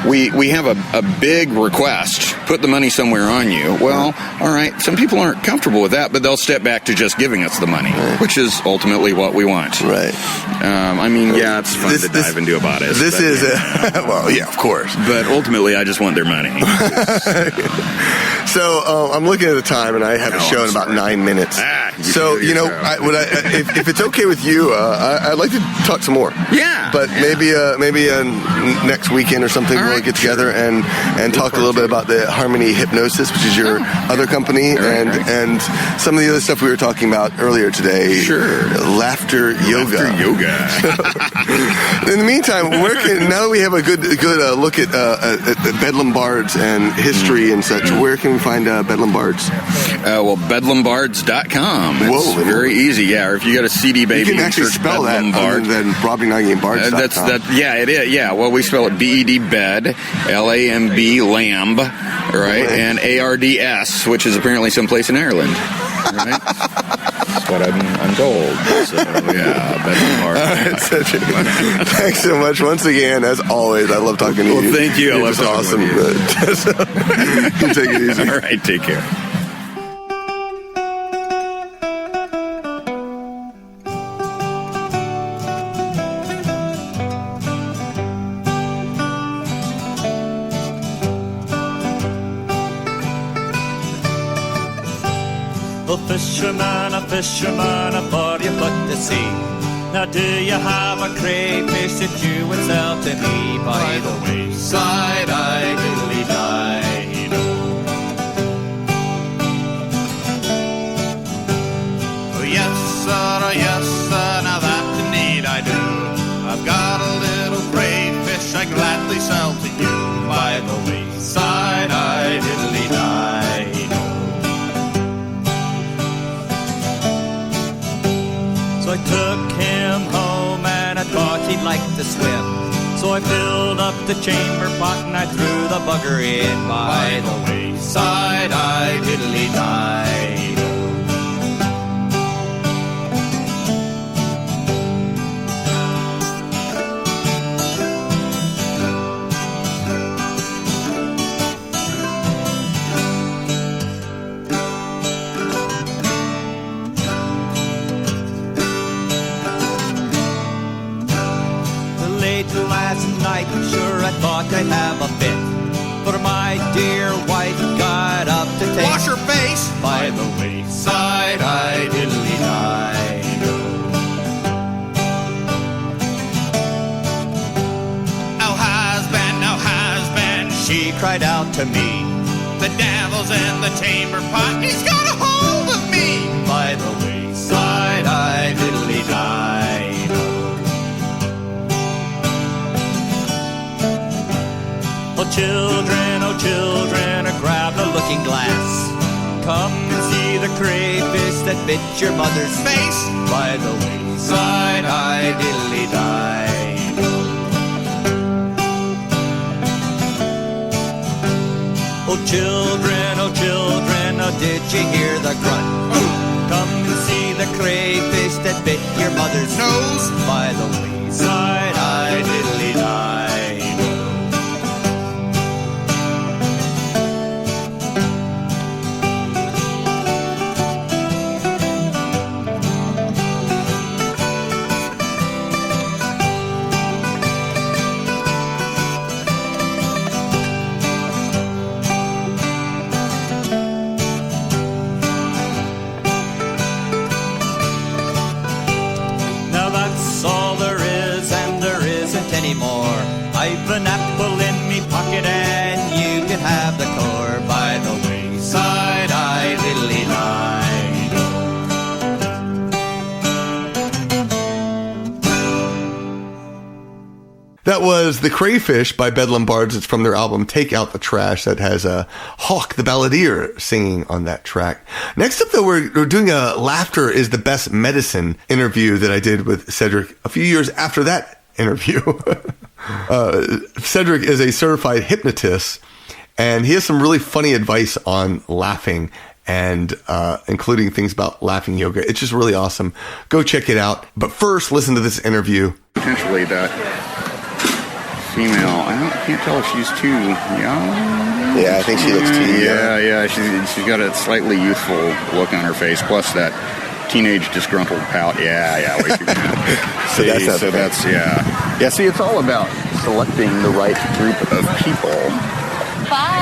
we have a big request. Put the money somewhere on you. Well, all right. Some people aren't comfortable with that, but they'll step back to just giving us the money, which is ultimately what we want. Right. I mean, it's fun to dive into about it. This is, well, yeah, of course. But ultimately, I just want their money. So I'm looking at the time, and I have a show in about 9 minutes. So if it's okay with you, I'd like to talk some more. Yeah. But maybe next weekend or something, we'll get together and talk a little bit about the Harmony Hypnosis, which is your other company, and some of the other stuff we were talking about earlier today. Sure. Laughter yoga. In the meantime, now that we have a good look at Bedlam Bards and history and such, where can we find Bedlam Bards? Bedlambards.com. It's Whoa. very easy, yeah. Or if you go to CD Baby, you can actually spell that other than BobbyNoggyandBards.com. Yeah, it is. Yeah, well, we spell it BED Bed, LAMB Lamb, right, and ARDS, which is apparently someplace in Ireland, right? That's what I'm told. So, yeah, Bedlam Bards. All right, Cedric. Thanks so much once again. As always, I love talking to you. Well, thank you. I love talking awesome. with You take it easy. All right, take care. A fisherman, aboard you put to sea. Now do you have a crayfish that you would sell to me? By the wayside, I diddly die. Oh yes, sir, now that indeed I do. I've got a little crayfish I gladly sell to you. By the wayside, I diddly die. So I took him home and I thought he'd like to swim. So I filled up the chamber pot and I threw the bugger in. By the wayside, I diddly died. Last night, sure I thought I'd have a fit, but my dear wife got up to take wash her face. By the wayside, I diddly died. Oh husband, she cried out to me. The devil's in the chamber pot, he's got a hold of me. By the wayside, I diddly died. Oh children, grab the looking glass. Come and see the crayfish that bit your mother's face. By the wayside, I diddly died. Oh children, oh did you hear the grunt? Come and see the crayfish that bit your mother's nose. By the wayside, I diddly died. I've an apple in me pocket and you can have the core. By the wayside, I diddly died. That was The Crayfish by Bedlam Bards. It's from their album Take Out the Trash that has Hawk the Balladeer singing on that track. Next up, though, we're doing a Laughter is the Best Medicine interview that I did with Cedric a few years after that interview. Cedric is a certified hypnotist, and he has some really funny advice on laughing and including things about laughing yoga. It's just really awesome. Go check it out. But first, listen to this interview. Potentially that female, I can't tell if she's too young. Yeah, I think she looks too young. Yeah, she's got a slightly youthful look on her face, plus that teenage disgruntled pout. Yeah, way too young. Yeah, see, it's all about selecting the right group of people. Bye.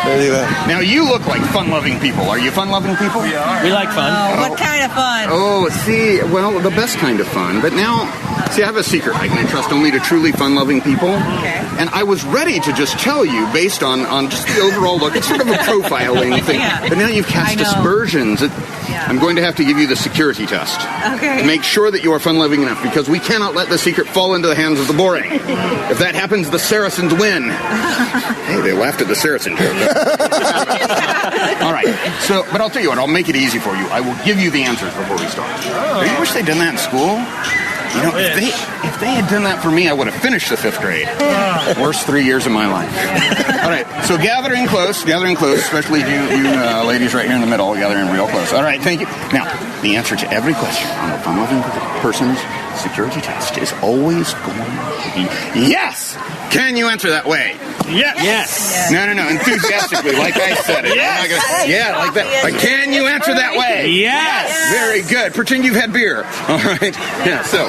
Now, you look like fun-loving people. Are you fun-loving people? We are. We like fun. Oh, what kind of fun? Oh, see, well, the best kind of fun. But now, see, I have a secret I can entrust only to truly fun-loving people. Okay. And I was ready to just tell you based on just the overall look. It's sort of a profiling thing. Yeah. But now you've cast aspersions. I'm going to have to give you the security test. Okay. To make sure that you are fun-loving enough, because we cannot let the secret fall into the hands of the boring. If that happens, the Saracens win. Hey, they laughed at the Saracen. All right. So, but I'll tell you what. I'll make it easy for you. I will give you the answers before we start. Do you wish they'd done that in school? You know, if they had done that for me, I would have finished the 5th grade. Worst 3 years of my life. All right, so gather in close, especially you ladies right here in the middle, gather in real close. All right, thank you. Now, the answer to every question on the fun-loving person's security test is always going to be yes! Can you answer that way? Yes. No, enthusiastically, like I said it. Yes. Yeah, like that. Like, can you answer that way? Yes. Very good. Pretend you've had beer. All right. Yeah, so,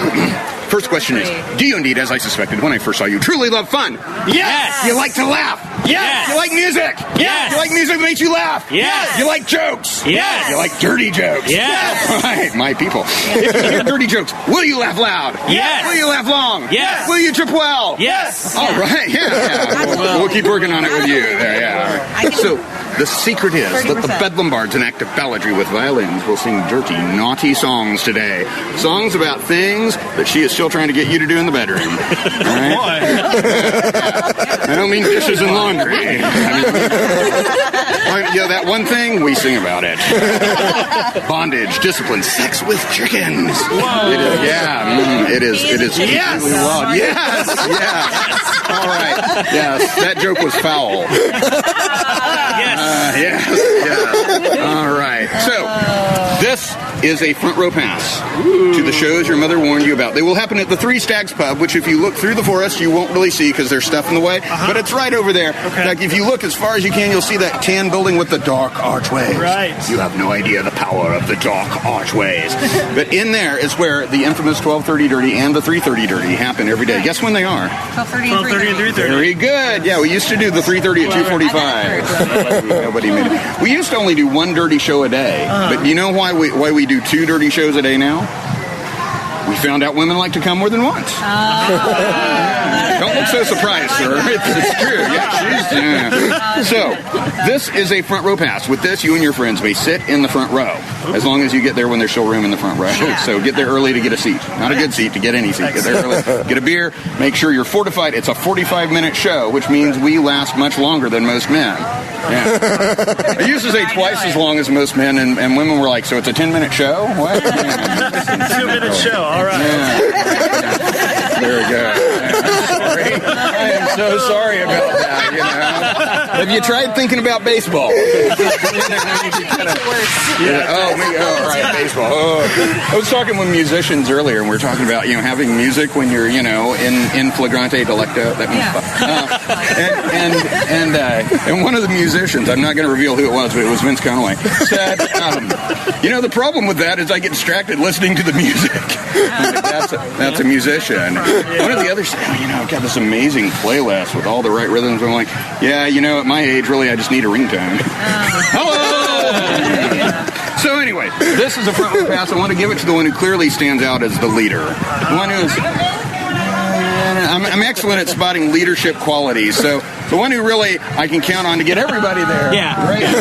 first question is, do you indeed, as I suspected when I first saw you, truly love fun? Yes. You like to laugh? Yes. You like music? Yes. You like music that makes you laugh? Yes. You like jokes? Yes. You like dirty jokes? Yes. All right, my people. If you hear dirty jokes, will you laugh loud? Yes. Will you laugh long? Yes. Will you trip well? Yes. All right, yeah. We'll keep working on it with you. There, yeah. All right. So, the secret is that the Bedlam Bards, an act of balladry with violins, will sing dirty, naughty songs today. Songs about things that she is still trying to get you to do in the bedroom. All right? I don't mean dishes and laundry. That one thing, we sing about it. Bondage, discipline, sex with chickens. Whoa. It is, yeah. It is. Yes. Wild. Yes. All right. Yes, that joke was foul. Yes. All right. So, this is a front row pass to the shows your mother warned you about. They will happen at the Three Stags Pub, which if you look through the forest, you won't really see because there's stuff in the way. But it's right over there. Okay. In fact, if you look as far as you can, you'll see that tan building with the dark archways. Right. You have no idea the power of the dark archways. But in there is where the infamous 12:30 Dirty and the 3:30 Dirty happen every day. Guess when they are? 12:30 and 3:30. Very good. Yeah, we used to do the 3:30 at 2:45. Nobody made it. We used to only do one dirty show a day. But you know why we do 2 dirty shows a day now? We found out women like to come more than once. Don't look so surprised, sir. It's true. Yeah, So, this is a front row pass. With this, you and your friends may sit in the front row, as long as you get there when there's still room in the front row. So get there early to get a seat. Not a good seat, to get any seat. Get there early, get a beer, make sure you're fortified. It's a 45-minute show, which means we last much longer than most men. Yeah. I used to say twice as long as most men, and women were like, so it's a 10-minute show? What? 2-minute show. All right. Yeah. Very good. I am so sorry about that, you know. Have you tried thinking about baseball? Right, baseball. I was talking with musicians earlier, and we were talking about, having music when you're, in flagrante delicto. That means and one of the musicians, I'm not going to reveal who it was, but it was Vince Conway, said, the problem with that is I get distracted listening to the music. That's a musician. One of the others said, I've got this amazing playlist with all the right rhythms. I'm like, at my age, really, I just need a ringtone. Hello! So anyway, this is a front row pass. I want to give it to the one who clearly stands out as the leader. The one who is... I'm excellent at spotting leadership qualities, so the one who really I can count on to get everybody there. Yeah. Right? Great.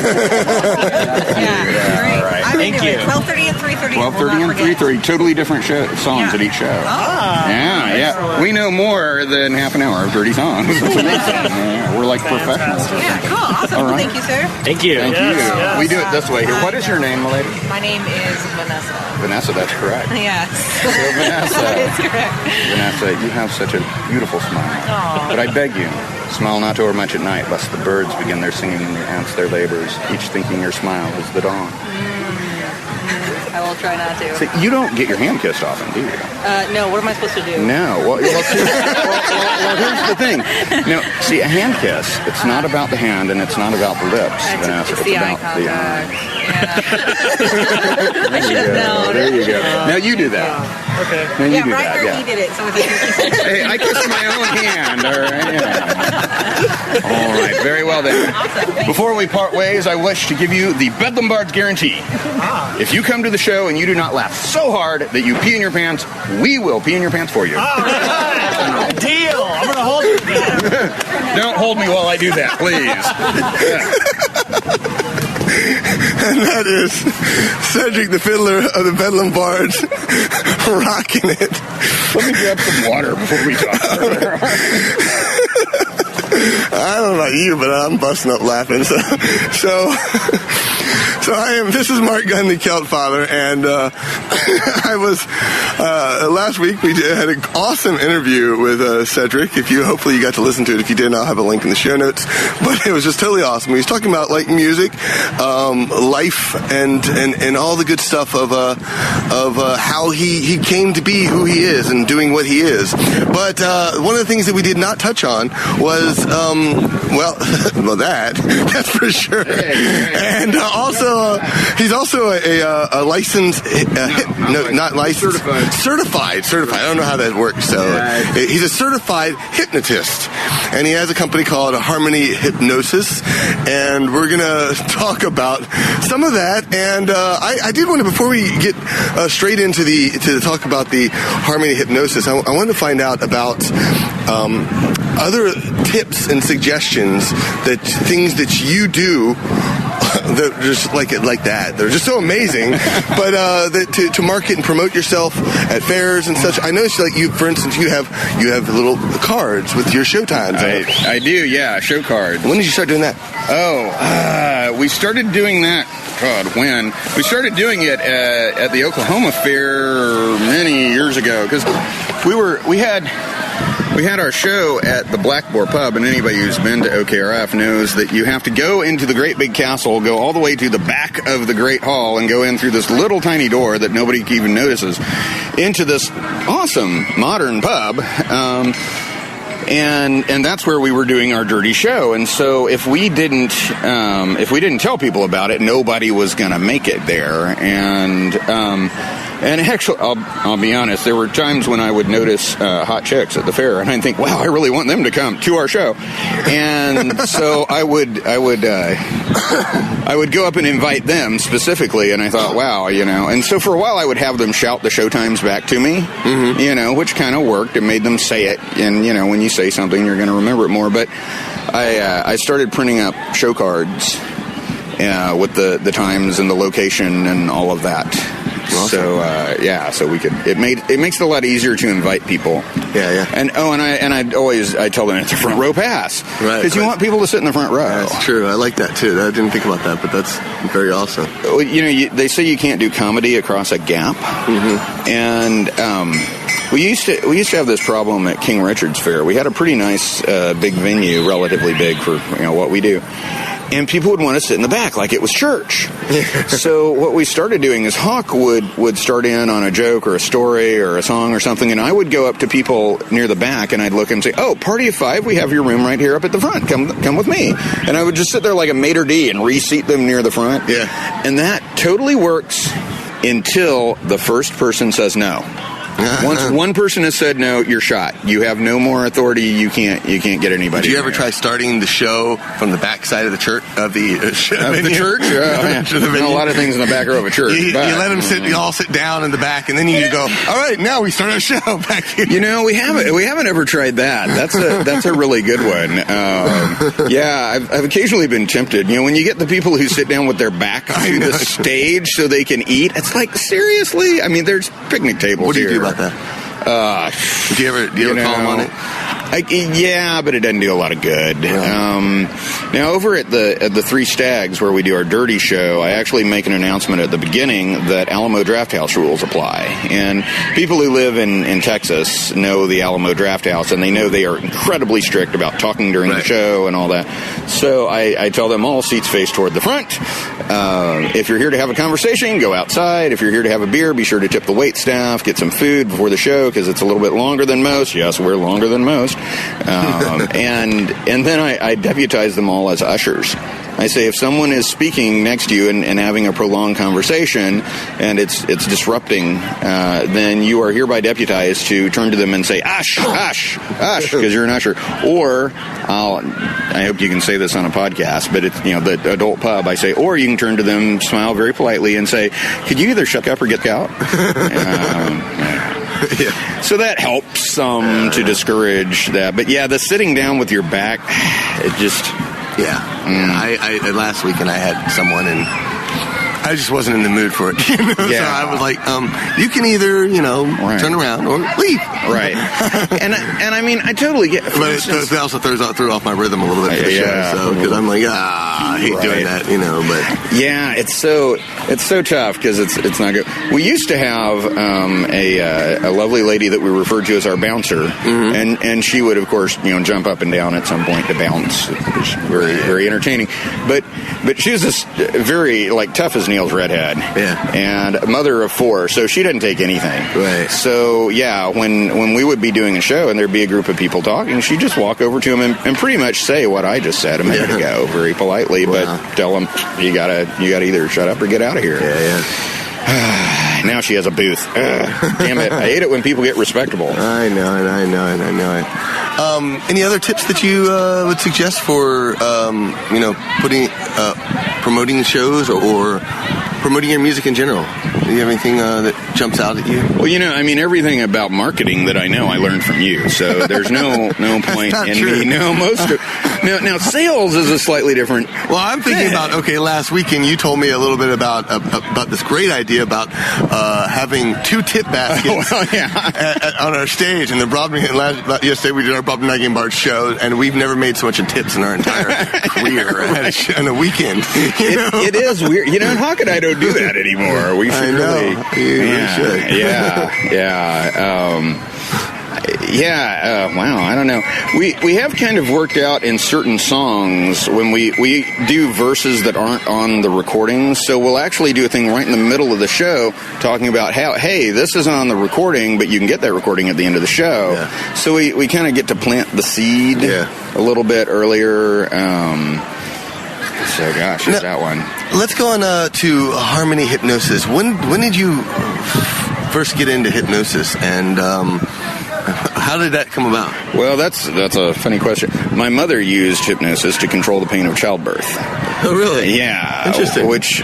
All right. Thank you. 12:30 and 3:30. 12:30 and 3:30. Totally different songs at each show. Yeah. We know more than half an hour of dirty songs. That's amazing. We're like professionals. Yeah, cool. Awesome. All right. Thank you, sir. Thank you. Yes. We do it this way here. What is your name, my lady? My name is Vanessa. Vanessa, that's correct. Yes. So Vanessa. That's correct. Vanessa, you have such a beautiful smile. Aww. But I beg you, smile not over much at night, lest the birds begin their singing and your ants their labors, each thinking your smile is the dawn. I will try not to. See, you don't get your hand kissed often, do you? No, what am I supposed to do? No. Well, here's the thing. No, see, a hand kiss, it's not about the hand and it's not about the lips, Vanessa. It's the about eye the eye. I should have known. There you go. Now you do that. Okay. Now you do right that. where Yeah. he did it. So it's Hey, I kissed my own hand, all right? Yeah. All right, very well then. awesome. Before we part ways, I wish to give you the Bedlam Bards guarantee. If you come to the show and you do not laugh so hard that you pee in your pants, we will pee in your pants for you. All right. Deal. I'm going to hold you. Don't hold me while I do that, please. And that is Cedric, the fiddler of the Bedlam Bards, rocking it. Let me grab some water before we talk. I don't know about you, but I'm busting up laughing. So this is Marc Gunn, the Celt Father, and I was, last week we had an awesome interview with Cedric. Hopefully you got to listen to it. If you didn't, I'll have a link in the show notes. But it was just totally awesome. He was talking about like music, life, and all the good stuff of how he came to be who he is and doing what he is. But one of the things that we did not touch on was that's for sure. And also he's also a licensed certified. I don't know how that works. So he's a certified hypnotist, and he has a company called Harmony Hypnosis, and we're gonna talk about some of that. And I did want to, before we get straight into to talk about the Harmony Hypnosis, I wanted to find out about other tips and suggestions, that things that you do that are just like that. They're just so amazing. But to market and promote yourself at fairs and such. I noticed, like you, for instance, you have little cards with your show times. I do, yeah, show cards. When did you start doing that? We started doing that. God, when? We started doing it at the Oklahoma Fair many years ago, because we had our show at the Black Boar Pub, and anybody who's been to OKRF knows that you have to go into the great big castle, go all the way to the back of the Great Hall, and go in through this little tiny door that nobody even notices into this awesome modern pub. And that's where we were doing our dirty show. And so if we didn't tell people about it, nobody was going to make it there. And actually, I'll be honest, there were times when I would notice hot chicks at the fair, and I'd think, wow, I really want them to come to our show. And so I would go up and invite them specifically, and I thought, wow, And so for a while, I would have them shout the show times back to me, which kind of worked. It made them say it, and when you say something, you're going to remember it more. But I started printing up show cards with the times and the location and all of that. Awesome. So so we could. It makes it a lot easier to invite people. Yeah. And I tell them it's a front row pass, right? Because you want people to sit in the front row. That's true. I like that too. I didn't think about that, but that's very awesome. They say you can't do comedy across a gap, and we used to have this problem at King Richard's Fair. We had a pretty nice big venue, relatively big for what we do. And people would want to sit in the back like it was church. So what we started doing is Hawk would start in on a joke or a story or a song or something, and I would go up to people near the back, and I'd look and say, oh, party of 5, we have your room right here up at the front. Come with me. And I would just sit there like a maitre d' and reseat them near the front. Yeah. And that totally works until the first person says no. Once one person has said no, you're shot. You have no more authority. You can't get anybody. Did you ever try starting the show from the back side of the church of the church? A lot of things in the back row of a church. You let them all sit down in the back, and then you go, all right, now we start our show back here. We haven't ever tried that. That's a really good one. I've occasionally been tempted. When you get the people who sit down with their back to the stage so they can eat, it's like, seriously? I mean, there's picnic tables. What do you do about that? Do you ever call them on it? But it doesn't do a lot of good. Now, over at the Three Stags, where we do our dirty show, I actually make an announcement at the beginning that Alamo Drafthouse rules apply. And people who live in Texas know the Alamo Drafthouse, and they know they are incredibly strict about talking during the show and all that. So I tell them all seats face toward the front. If you're here to have a conversation, go outside. If you're here to have a beer, be sure to tip the wait staff, get some food before the show, because it's a little bit longer than most. Yes, we're longer than most. And then I deputize them all as ushers. I say, if someone is speaking next to you and having a prolonged conversation and it's disrupting, then you are hereby deputized to turn to them and say, ush, ush, ush, because you're an usher. Or, I hope you can say this on a podcast, but it's, the adult pub, I say, or you can turn to them, smile very politely, and say, could you either shut up or get out? Yeah. So that helps some to discourage that. But the sitting down with your back, it just... I last weekend I had someone, and I just wasn't in the mood for it. You know? Yeah. So I was like, you can either, turn around or leave. Right. And I mean, I totally get. But it also threw off my rhythm a little bit for the show. So because I'm like, I hate doing that. But yeah, it's so tough because it's not good. We used to have a lovely lady that we referred to as our bouncer, and she would of course jump up and down at some point to bounce. It was very very entertaining. But she was this very tough as nails redhead, and a mother of 4, so she didn't take anything. Right. So yeah, when we would be doing a show and there'd be a group of people talking, she'd just walk over to them and pretty much say what I just said a minute ago, very politely, but tell them you gotta either shut up or get out of here. Yeah. Now she has a booth. Damn it! I hate it when people get respectable. I know it. Any other tips that you would suggest for promoting shows or promoting your music in general? Do you have anything that jumps out at you? Well, everything about marketing that I know, I learned from you. So there's no point in true. me. No, now sales is a slightly different. Well, I'm thinking about last weekend you told me a little bit about this great idea about having 2 tip baskets on our stage. And yesterday we did our Bedlam Bards show, and we've never made so much in tips in our entire career on a weekend. It is weird. How could I don't do that anymore? We should really. You should. Wow, I don't know. We have kind of worked out in certain songs when we do verses that aren't on the recordings, so we'll actually do a thing right in the middle of the show talking about how, hey, this is on the recording, but you can get that recording at the end of the show. Yeah. So we kind of get to plant the seed a little bit earlier. So gosh, is that one. Let's go on to harmony hypnosis. When did you first get into hypnosis, and how did that come about? Well, that's a funny question. My mother used hypnosis to control the pain of childbirth. Oh, really? Yeah. Interesting. Which,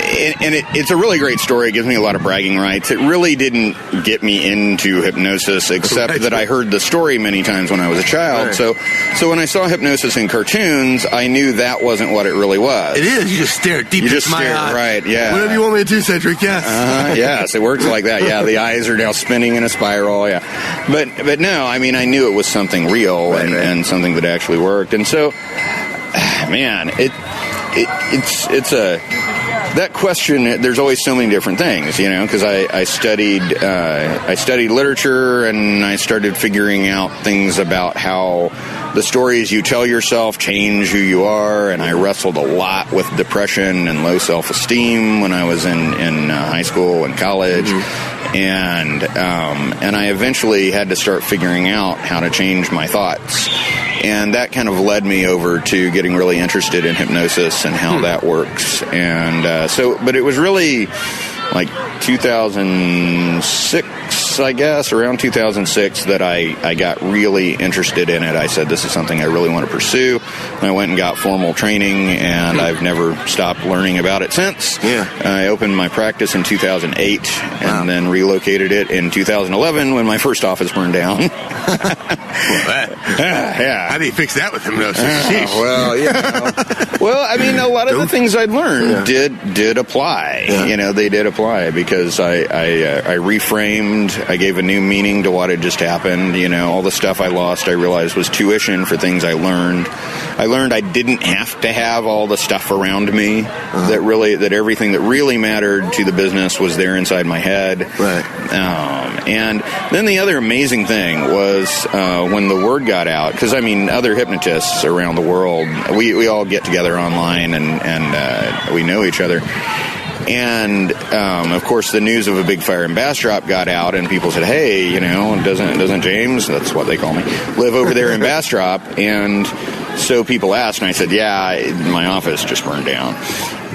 it's a really great story. It gives me a lot of bragging rights. It really didn't get me into hypnosis, except that I heard the story many times when I was a child. Right. So when I saw hypnosis in cartoons, I knew that wasn't what it really was. It is. You just stare deep into my eyes. Right, yeah. Whatever you want me to do, Cedric, yes. Yes, it works like that. Yeah, the eyes are now spinning in a spiral, yeah. But no, I knew it was something real and something that actually worked. And so, man, it's a... That question, there's always so many different things, because I studied literature, and I started figuring out things about how the stories you tell yourself change who you are, and I wrestled a lot with depression and low self-esteem when I was in high school and college. And I eventually had to start figuring out how to change my thoughts. And that kind of led me over to getting really interested in hypnosis and how that works. And but it was really like 2006, I guess, around 2006 that I got really interested in it. I said, this is something I really want to pursue. And I went and got formal training, and I've never stopped learning about it since. Yeah. I opened my practice in 2008 and then relocated it in 2011 when my first office burned down. How do you fix that with hypnosis? A lot of the things I'd learned did apply. Yeah. They did apply because I reframed. I gave a new meaning to what had just happened. All the stuff I lost, I realized was tuition for things I learned. I learned I didn't have to have all the stuff around me. That everything that really mattered to the business was there inside my head. Right. And then the other amazing thing was when the word got out, because other hypnotists around the world, we all get together online and we know each other. And of course, the news of a big fire in Bastrop got out, and people said, "Hey, doesn't James, that's what they call me, live over there in Bastrop?" And so people asked, and I said, "Yeah, my office just burned down."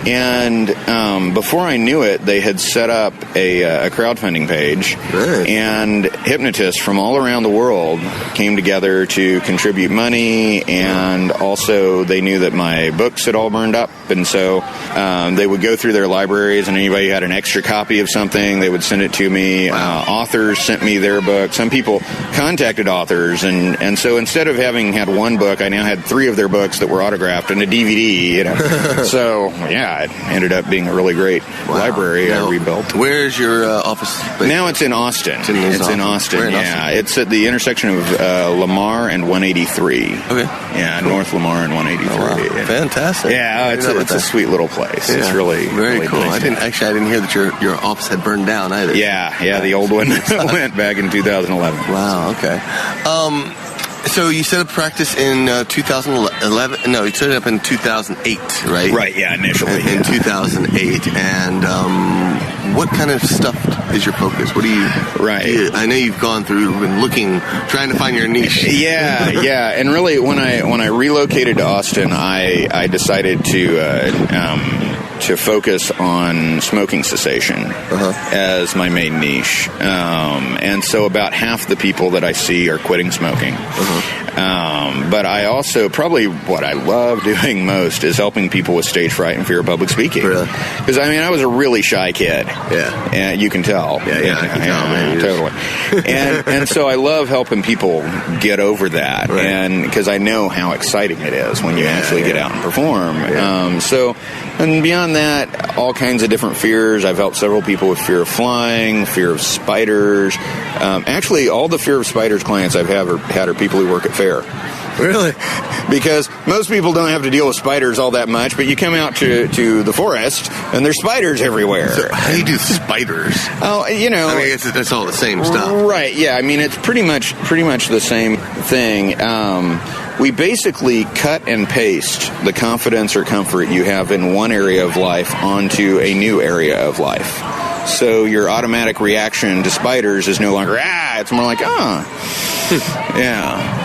And before I knew it, they had set up a crowdfunding page, and hypnotists from all around the world came together to contribute money, and also they knew that my books had all burned up, and so they would go through their libraries, and anybody who had an extra copy of something, they would send it to me. Authors sent me their book. Some people contacted authors, and so instead of having had one book, I now had 3 of their books that were autographed and a DVD, So, yeah. it ended up being a really great library I rebuilt. Where's your office? Now it's in Austin. It's in Austin. Where in yeah. Austin? It's at the intersection of Lamar and 183. Okay. Yeah, North Lamar and 183. Oh, wow. Yeah. Fantastic. Yeah, it's a sweet little place. Yeah. It's really very really cool. nice. I didn't hear that your office had burned down either. Yeah, the old one went back in 2011. Wow. Okay. So you set up practice in 2011? No, you set it up in 2008, right? Right. Yeah, initially in 2008. And what kind of stuff is your focus? What do you? Right. I know you've gone through and trying to find your niche. Yeah. And really, when I relocated to Austin, I decided to focus on smoking cessation as my main niche. And so about half the people that I see are quitting smoking. But I also, probably what I love doing most is helping people with stage fright and fear of public speaking. Really? Because, I mean, I was a really shy kid. Yeah. And you can tell. Yeah, I can tell, man. Totally. and so I love helping people get over that. Right. And because I know how exciting it is when you actually get out and perform. Yeah. And beyond that, all kinds of different fears. I've helped several people with fear of flying, fear of spiders. Actually, all the fear of spiders clients I've had are people who work at fair. Really? Because most people don't have to deal with spiders all that much, but you come out to the forest, and there's spiders everywhere. So how do you do spiders? Oh, I mean, I guess that's all the same stuff. Right, yeah. I mean, it's pretty much the same thing. We basically cut and paste the confidence or comfort you have in one area of life onto a new area of life. So your automatic reaction to spiders is no longer, it's more like, Yeah.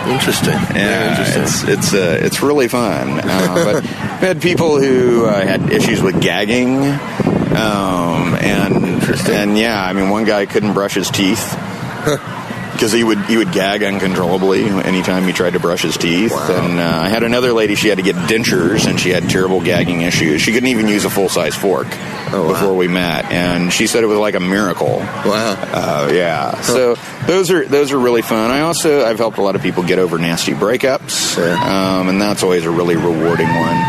Interesting. Yeah, interesting. It's really fun. But I've had people who had issues with gagging. And yeah, I mean, one guy couldn't brush his teeth. Because he would gag uncontrollably anytime he tried to brush his teeth. Wow. And I had another lady, she had to get dentures, and she had terrible gagging issues. She couldn't even use a full-size fork before we met, and she said it was like a miracle. Wow. Yeah. So those are really fun. I've helped a lot of people get over nasty breakups, and that's always a really rewarding one.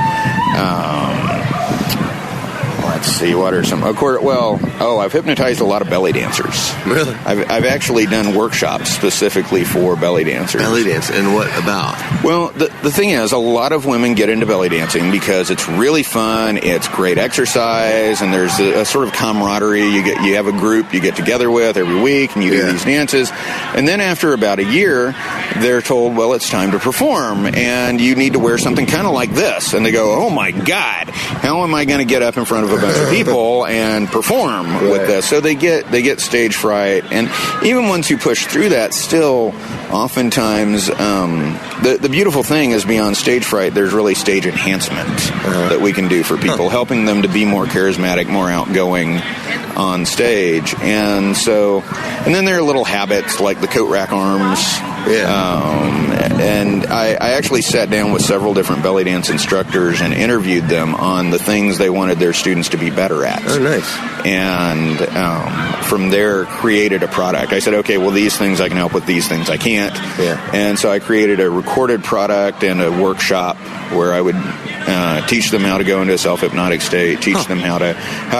Let's see, what are some? Of course, I've hypnotized a lot of belly dancers. Really? I've actually done workshops specifically for belly dancers. Belly dance, and what about? Well, the thing is, a lot of women get into belly dancing because it's really fun, it's great exercise, and there's a sort of camaraderie. You have a group you get together with every week, and you do these dances. And then after about a year, they're told, well, it's time to perform, and you need to wear something kind of like this. And they go, oh my God, how am I going to get up in front of a bunch of people and perform with this? So they get stage fright, and even once you push through that, still oftentimes the beautiful thing is beyond stage fright, there's really stage enhancement that we can do for people, helping them to be more charismatic, more outgoing on stage. And then there are little habits like the coat rack arms. And I actually sat down with several different belly dance instructors and interviewed them on the things they wanted their students to be better at. Oh, nice. And from there created a product. I said, okay, well, these things I can help with, these things I can't. Yeah. And so I created a recorded product and a workshop where I would teach them how to go into a self-hypnotic state, teach them how to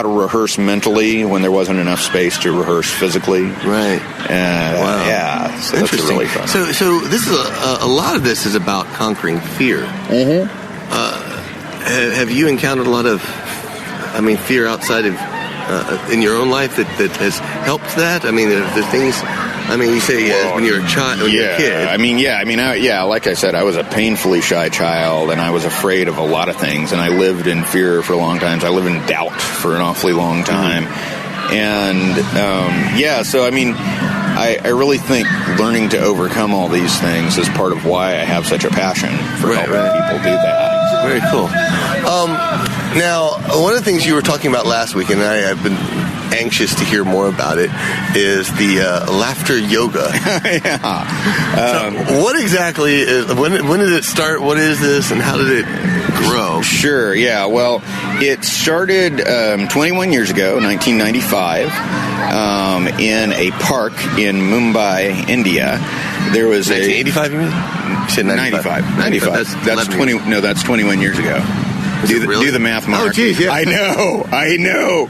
rehearse mentally when there wasn't enough space to rehearse physically. Right. Wow. Yeah. So interesting. That's really fun. So this is a lot of this is about conquering fear. Mm-hmm. Have you encountered a lot of, fear outside of in your own life that has helped that? I mean, the things. You say when you're a child, when you're a kid. Like I said, I was a painfully shy child, and I was afraid of a lot of things, and I lived in fear for a long time. I lived in doubt for an awfully long time. And, I really think learning to overcome all these things is part of why I have such a passion for helping people do that. Very cool. Now, one of the things you were talking about last week, and I have been anxious to hear more about it, is the laughter yoga. So what exactly is, when did it start? What is this, and how did it grow? Sure, yeah. Well, it started 21 years ago, 1995, in a park in Mumbai, India. There was 1985, you mean? You said 95. 95. That's 20. No, that's 21 years ago. Do the math, Mark. Oh, geez, yeah. I know.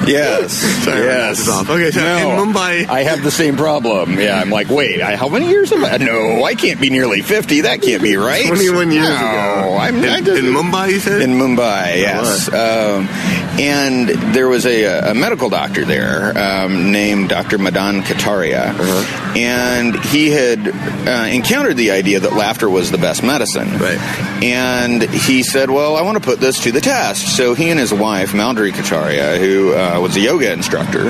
Yes. Sorry, yes. Okay, so in Mumbai... I have the same problem. Yeah, I'm like, wait, how many years have I... No, I can't be nearly 50. That can't be right. 21 years ago. In Mumbai, you said? In Mumbai, yes. And there was a medical doctor there named Dr. Madan Kataria. And he had encountered the idea that laughter was the best medicine. Right. And he said, well, I want to put this to the test. So he and his wife, Mallory Kataria, who was a yoga instructor,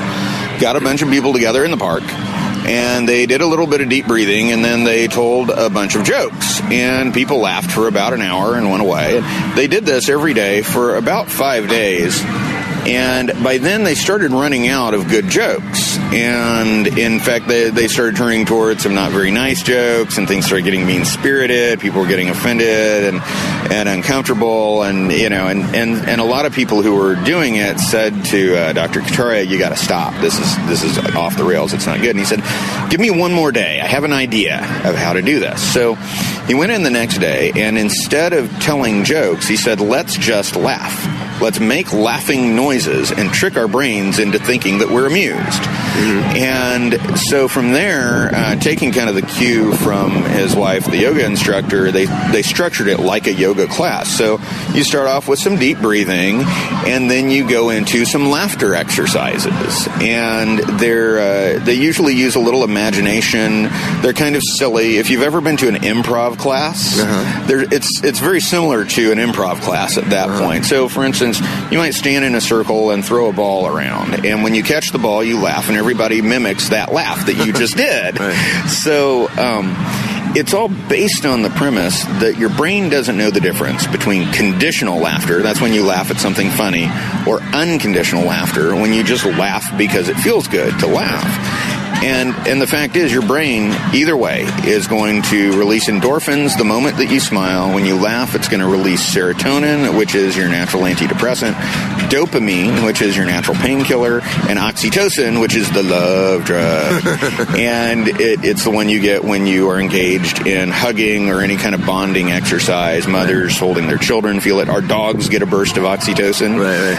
got a bunch of people together in the park. And they did a little bit of deep breathing, and then they told a bunch of jokes. And people laughed for about an hour and went away. And they did this every day for about 5 days. And by then, they started running out of good jokes. And in fact, they started turning towards some not very nice jokes, and things started getting mean-spirited. People were getting offended and uncomfortable. And, you know, and a lot of people who were doing it said to Dr. Kataria, you got to stop. This is off the rails. It's not good. And he said, give me one more day. I have an idea of how to do this. So he went in the next day, and instead of telling jokes, he said, let's just laugh. Let's make laughing noises and trick our brains into thinking that we're amused. Mm-hmm. And so from there, taking kind of the cue from his wife, the yoga instructor, they structured it like a yoga class. So you start off with some deep breathing, and then you go into some laughter exercises. And they usually use a little imagination. They're kind of silly. If you've ever been to an improv class, it's very similar to an improv class at that point. So, for instance, you might stand in a circle and throw a ball around, and when you catch the ball, you laugh, and everybody mimics that laugh that you just did. Right. So it's all based on the premise that your brain doesn't know the difference between conditional laughter, that's when you laugh at something funny, or unconditional laughter, when you just laugh because it feels good to laugh. And the fact is, your brain, either way, is going to release endorphins the moment that you smile. When you laugh, it's going to release serotonin, which is your natural antidepressant, dopamine, which is your natural painkiller, and oxytocin, which is the love drug. And it's the one you get when you are engaged in hugging or any kind of bonding exercise. Mothers holding their children feel it. Our dogs get a burst of oxytocin. Right.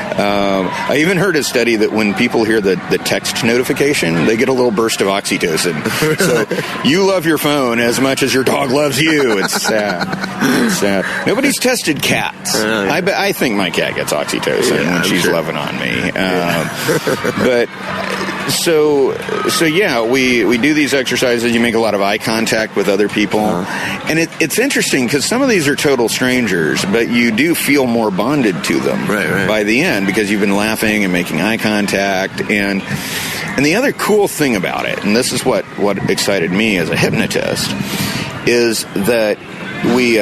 I even heard a study that when people hear the text notification, they get a little burst of oxytocin. So you love your phone as much as your dog loves you. It's sad. It's sad. Nobody's tested cats. I think my cat gets oxytocin when she's loving on me. But so yeah, we do these exercises. You make a lot of eye contact with other people, and it's interesting because some of these are total strangers, but you do feel more bonded to them by the end because you've been laughing and making eye contact. And the other cool thing about it, and this is what excited me as a hypnotist, is that we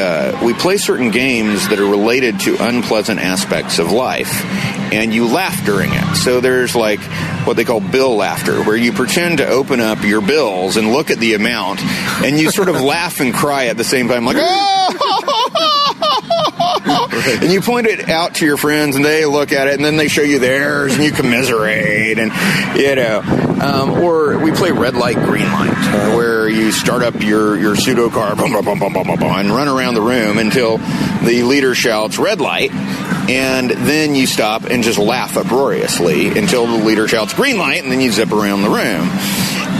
play certain games that are related to unpleasant aspects of life, and you laugh during it. So there's like what they call bill laughter, where you pretend to open up your bills and look at the amount, and you sort of laugh and cry at the same time, like, and you point it out to your friends, and they look at it, and then they show you theirs, and you commiserate, and or we play red light, green light, where you start up your pseudo car, boom, boom, boom, boom, boom, boom, boom, and run around the room until the leader shouts red light, and then you stop and just laugh uproariously until the leader shouts green light, and then you zip around the room.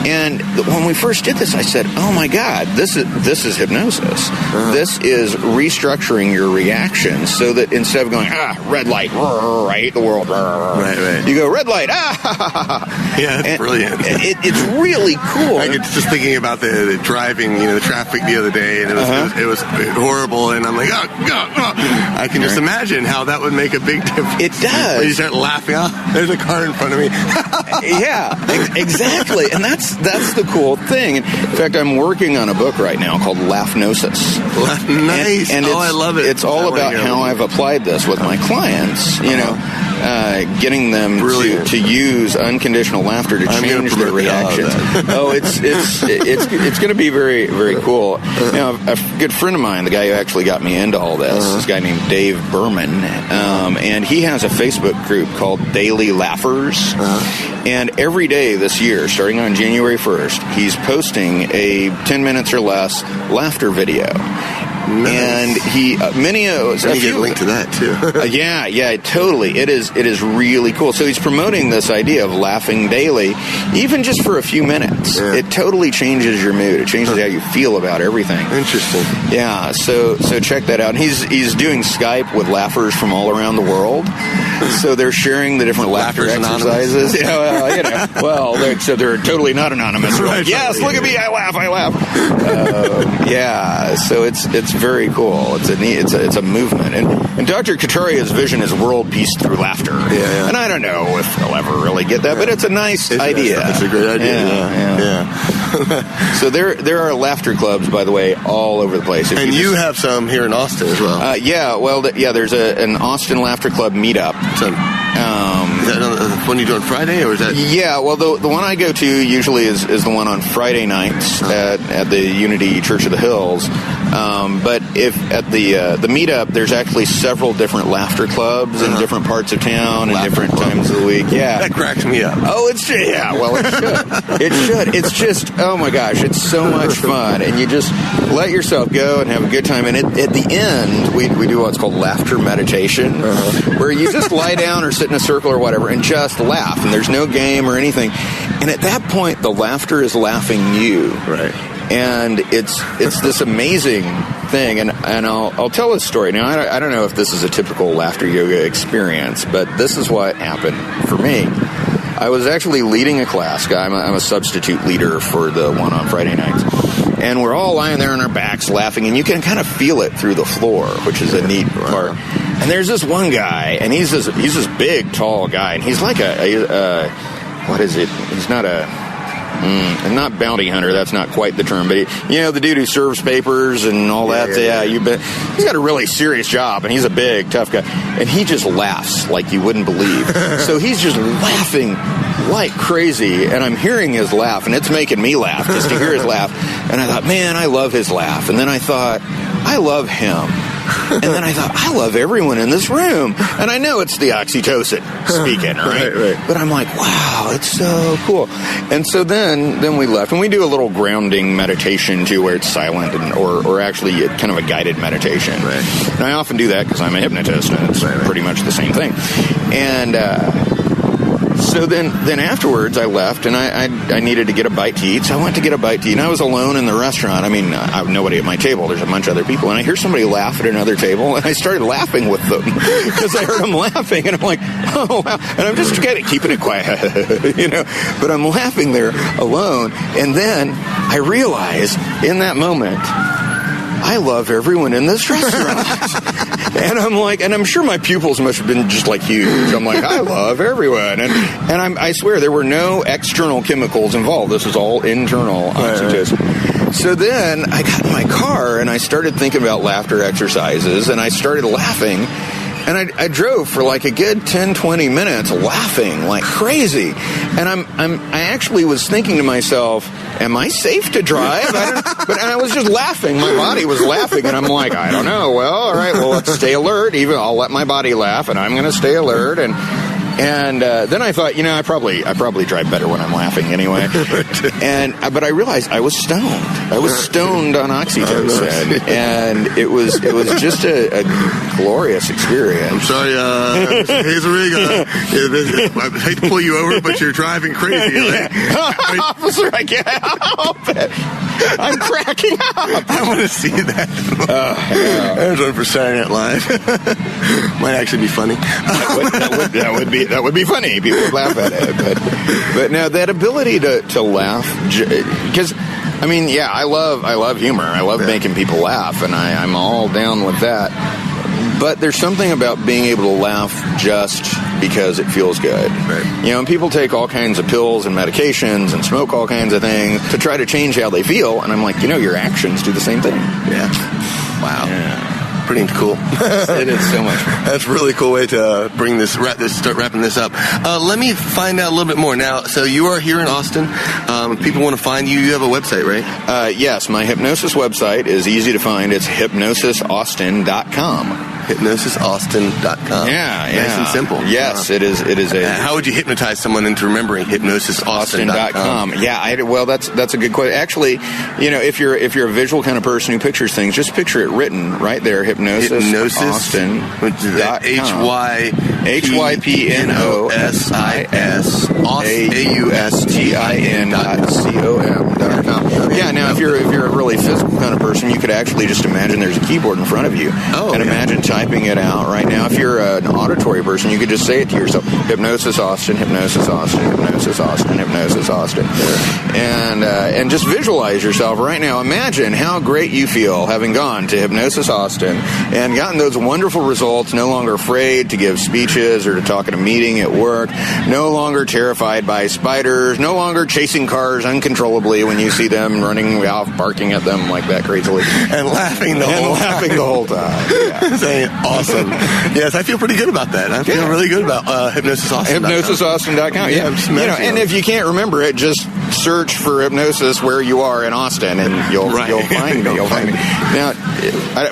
And when we first did this, I said, oh my God, this is hypnosis. This is restructuring your reactions so that instead of going, red light, right, the world, you go, red light, Yeah, that's brilliant. It's really cool. I was just thinking about the driving, the traffic the other day, and it was horrible, and I'm like, I can just imagine how that would make a big difference. It does. When you start laughing, there's a car in front of me. Yeah, exactly. And that's the cool thing. In fact, I'm working on a book right now called Laughnosis. Nice. And I love it. It's all about how I've applied this with my clients, getting them to use unconditional laughter to change their reactions. It's going to be very, very cool. Now, a good friend of mine, the guy who actually got me into all this guy named Dave Berman, and he has a Facebook group called Daily Laughers. And every day this year, starting on January 1st, he's posting a 10 minutes or less laughter video. Nice. And he Let me get a link to that too. yeah, totally. It is really cool. So he's promoting this idea of laughing daily, even just for a few minutes. Yeah. It totally changes your mood. It changes how you feel about everything. Interesting. Yeah, so check that out. And he's doing Skype with laughers from all around the world. So they're sharing the different laughter exercises. So they're totally not anonymous. Right, yes, look at me, I laugh. So it's very cool. It's a movement. And Dr. Kataria's vision is world peace through laughter. Yeah. And I don't know if he'll ever really get that, but it's a nice idea. It's a great idea. Yeah. So there are laughter clubs, by the way, all over the place. And you have some here in Austin as well. There's an Austin Laughter Club meetup. So, is that one you do on Friday, or is that? Yeah, well, the one I go to usually is the one on Friday nights at the Unity Church of the Hills. But if at the meetup, there's actually several different laughter clubs in different parts of town and different times of the week. Yeah, that cracks me up. Oh, it should. It should. It's just, oh my gosh, it's so much fun, and you just let yourself go and have a good time. And at the end, we do what's called laughter meditation, where you just lie down or sit in a circle or whatever and just laugh, and there's no game or anything. And at that point, the laughter is laughing you. Right. And it's this amazing thing, and I'll tell a story. Now, I don't know if this is a typical laughter yoga experience, but this is what happened for me. I was actually leading a class. I'm a substitute leader for the one on Friday nights. And we're all lying there on our backs laughing, and you can kind of feel it through the floor, which is a neat part. And there's this one guy, and he's this big, tall guy, and he's like what is it? He's not not bounty hunter, that's not quite the term, but the dude who serves papers and all that. He's got a really serious job, and he's a big, tough guy, and he just laughs like you wouldn't believe. So he's just laughing like crazy, and I'm hearing his laugh, and it's making me laugh just to hear his laugh. And I thought, man, I love his laugh. And then I thought, I love him. And then I thought, I love everyone in this room. And I know it's the oxytocin speaking, right? But I'm like, wow, it's so cool. And so then we left, and we do a little grounding meditation too, where it's silent or actually kind of a guided meditation. Right. And I often do that because I'm a hypnotist, and it's pretty much the same thing. And so then afterwards I left, and I needed to get a bite to eat, so I went to get a bite to eat, and I was alone in the restaurant. I mean, I have nobody at my table. There's a bunch of other people, and I hear somebody laugh at another table, and I started laughing with them because I heard them laughing, and I'm like, oh, wow. And I'm just kind of keeping it quiet, but I'm laughing there alone. And then I realized in that moment, I love everyone in this restaurant. And I'm like, and I'm sure my pupils must have been just like huge. I'm like, I love everyone. And I swear there were no external chemicals involved. This was all internal oxytocin. Right. So then I got in my car and I started thinking about laughter exercises, and I started laughing. And I drove for like a good 10, 20 minutes laughing like crazy. And I actually was thinking to myself, am I safe to drive? But I was just laughing. My body was laughing, and I'm like, I don't know. Well, all right, well, let's stay alert. I'll let my body laugh, and I'm going to stay alert. And then I thought, I probably drive better when I'm laughing anyway. But I realized I was stoned. I was stoned on oxytocin, and it was just a glorious experience. I'm sorry, Hazelrig. I hate to pull you over, but you're driving crazy. Officer, I can't help it. I'm cracking up. I want to see that. There's one for Saturday Night Live. Might actually be funny. That would be funny. People would laugh at it. But now that ability to laugh, because I love humor. I love making people laugh, and I'm all down with that. But there's something about being able to laugh just because it feels good. Right. And people take all kinds of pills and medications and smoke all kinds of things to try to change how they feel. And I'm like, your actions do the same thing. Yeah. Wow. Yeah. Pretty cool. It is so much fun. That's a really cool way to start wrapping this up. Let me find out a little bit more now. So you are here in Austin. If people want to find you, you have a website, right? Yes, my hypnosis website is easy to find. It's hypnosisaustin.com. HypnosisAustin.com. Yeah, Nice and simple. Yes, it is. It is a. How would you hypnotize someone into remembering HypnosisAustin.com? Yeah, well, that's a good question. Actually, if you're a visual kind of person who pictures things, just picture it written right there. HypnosisAustin. HYPNOSIS AUSTIN.com. Yeah. Now, if you're a really physical kind of person, you could actually just imagine there's a keyboard in front of you, imagine typing it out right now. If you're an auditory person, you could just say it to yourself: Hypnosis Austin, Hypnosis Austin, Hypnosis Austin, Hypnosis Austin, and just visualize yourself right now. Imagine how great you feel having gone to Hypnosis Austin and gotten those wonderful results. No longer afraid to give speeches or to talk at a meeting at work. No longer terrified by spiders. No longer chasing cars uncontrollably when you see them running off, barking at them like that crazily, and laughing the whole time. Yeah. Saying awesome. Yes, I feel pretty good about that. I feel really good about HypnosisAustin.com. HypnosisAustin.com. Yeah, and if you can't remember it, just search for hypnosis where you are in Austin, and you'll find me. You'll find me. Now,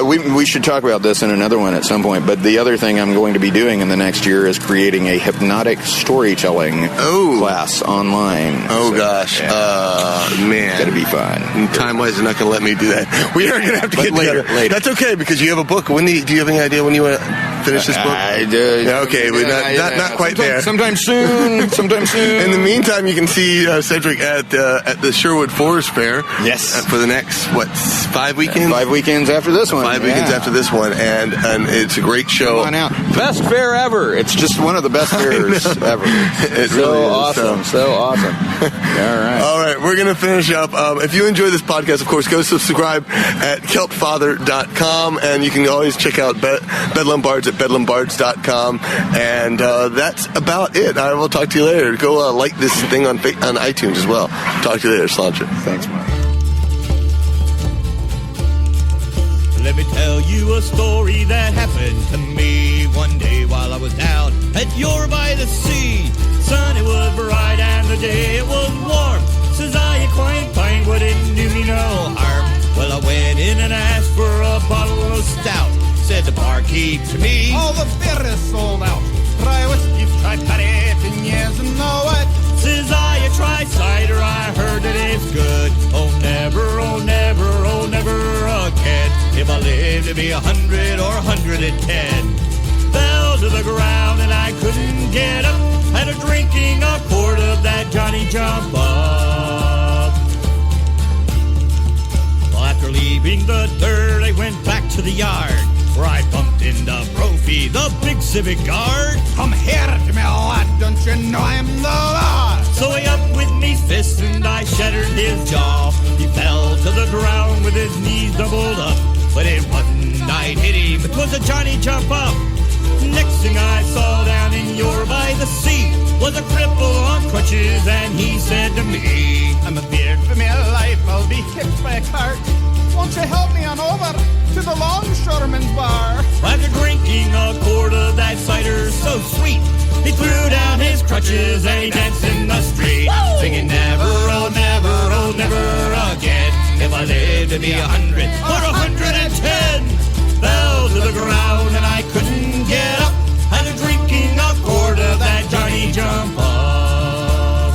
we should talk about this in another one at some point. But the other thing I'm going to be doing in the next year is creating a hypnotic storytelling class online. Gosh, man, it's gonna be fun. Time-wise, they're not going to let me do that. We are going to have to get later. That's okay, because you have a book. Do you have any idea when you want to finish this book? I do. Yeah, okay, not quite there. Sometime soon. In the meantime, you can see Cedric at the Sherwood Forest Fair. Yes. For the next 5 weekends? 5 weekends after this one. 5 weekends after this one, and it's a great show. Come on out. Best fair ever. It's just one of the best fairs ever. It's so really awesome. So awesome. All right, we're going to finish up. If you enjoy this podcast, of course, go subscribe at keltfather.com, and you can always check out Bedlam Bards at bedlambards.com, and that's about it. I will talk to you later. Go like this thing on iTunes as well. Talk to you later, Slancha. Thanks, Mike. Let me tell you a story that happened to me one day while I was down at Yore by the sea. Sun, it was bright and the day it was warm. Says I climbed Pinewood and knew me no harm. Well, I went in and asked for a bottle of stout. Said the barkeep to me, all the beer is sold out. Try whiskey, try patty, and yes and no what. Says I try cider, I heard that it's good. Oh never, oh never, oh never again. If I live to be 100 or 110. Fell to the ground and I couldn't get up. Had a drinking a quart of that Johnny Jump Up. Well, after leaving the dirt, I went back to the yard, where I bumped into Brophy, the big civic guard. Come here to me, lad, don't you know I'm the law? So I up with me fists and I shattered his jaw. He fell to the ground with his knees doubled up. But it wasn't I'd hit him, it was a Johnny Jump Up. Next thing I saw down in Yore by the sea was a cripple on crutches, and he said to me, I'm feared for my life, I'll be hit by a cart. Won't you help me on over to the longshoreman's bar? After drinking a quart of that cider so sweet, he threw down his crutches and he danced in the street. Whoa! Singing never, oh never, oh never again. If I live to be 100 or 110. Fell to the ground and I couldn't get up. Had a drinking a quart of that Johnny Jump Up.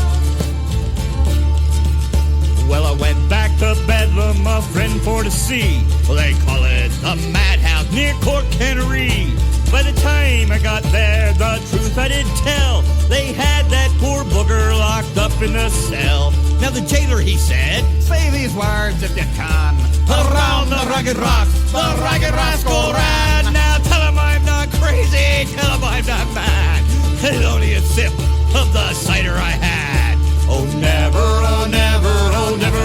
Well, I went back to Bedlam, a friend for to see. Well, they call it the Madhouse near Cork Cannery. By the time I got there, the truth I did tell. They had that poor booger locked up in the cell. Now the jailer, he said, say these words if you can. Around the rugged rocks, the ragged rascal ran. Now tell him I'm not crazy, tell him I'm not mad. It's only a sip of the cider I had. Oh never, oh never, oh never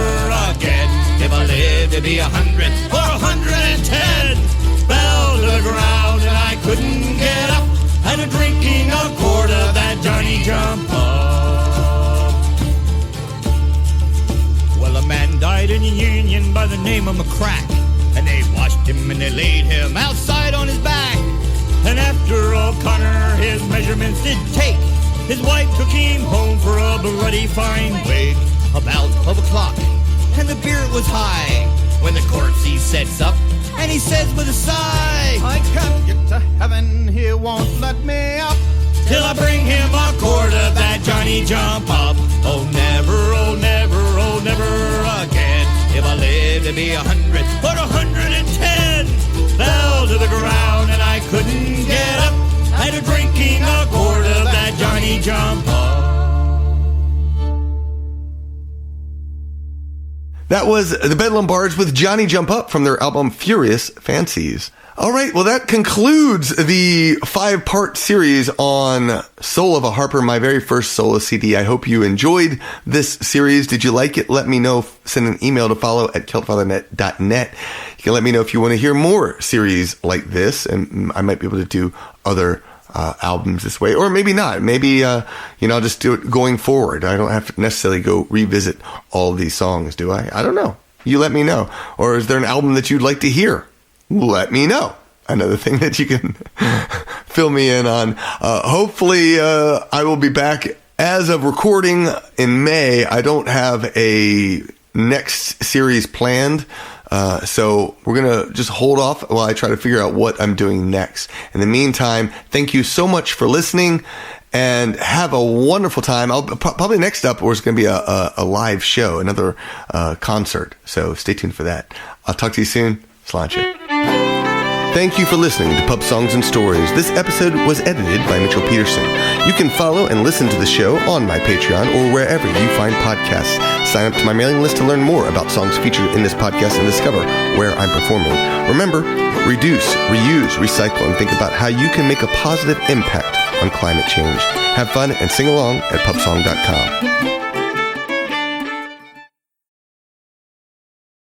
again. If I live to be 100 or 110. Fell to the ground and I couldn't get up. Had a drinking a quart of that Johnny Jump Up. Well, a man died in a union by the name of McCrack, and they washed him and they laid him outside on his back. And after O'Connor his measurements did take, his wife took him home for a bloody fine wig. About 12 o'clock, and the beer was high. when the corpse he sets up and he says with a sigh, I can't get to heaven, he won't let me up till I bring him a quart of that Johnny Jump Up. Oh never, oh never, oh never again. If I live to be 100 or 110, fell to the ground and I couldn't get up, after drinking a quart of that Johnny Jump Up. That was the Bedlam Bards with Johnny Jump Up from their album Furious Fancies. All right, well, that concludes the 5-part series on Soul of a Harper, my very first solo CD. I hope you enjoyed this series. Did you like it? Let me know. Send an email to follow@celtfathernet.net. You can let me know if you want to hear more series like this, and I might be able to do other albums this way, or maybe not. Maybe, I'll just do it going forward. I don't have to necessarily go revisit all of these songs, do I? I don't know. You let me know. Or is there an album that you'd like to hear? Let me know. Another thing that you can fill me in on. Hopefully, I will be back as of recording in May. I don't have a next series planned. So we're going to just hold off while I try to figure out what I'm doing next. In the meantime, thank you so much for listening and have a wonderful time. Probably next up is going to be a live show, another concert. So stay tuned for that. I'll talk to you soon. Sláinte. Thank you for listening to Pub Songs and Stories. This episode was edited by Mitchell Peterson. You can follow and listen to the show on my Patreon or wherever you find podcasts. Sign up to my mailing list to learn more about songs featured in this podcast and discover where I'm performing. Remember, reduce, reuse, recycle, and think about how you can make a positive impact on climate change. Have fun and sing along at pubsong.com.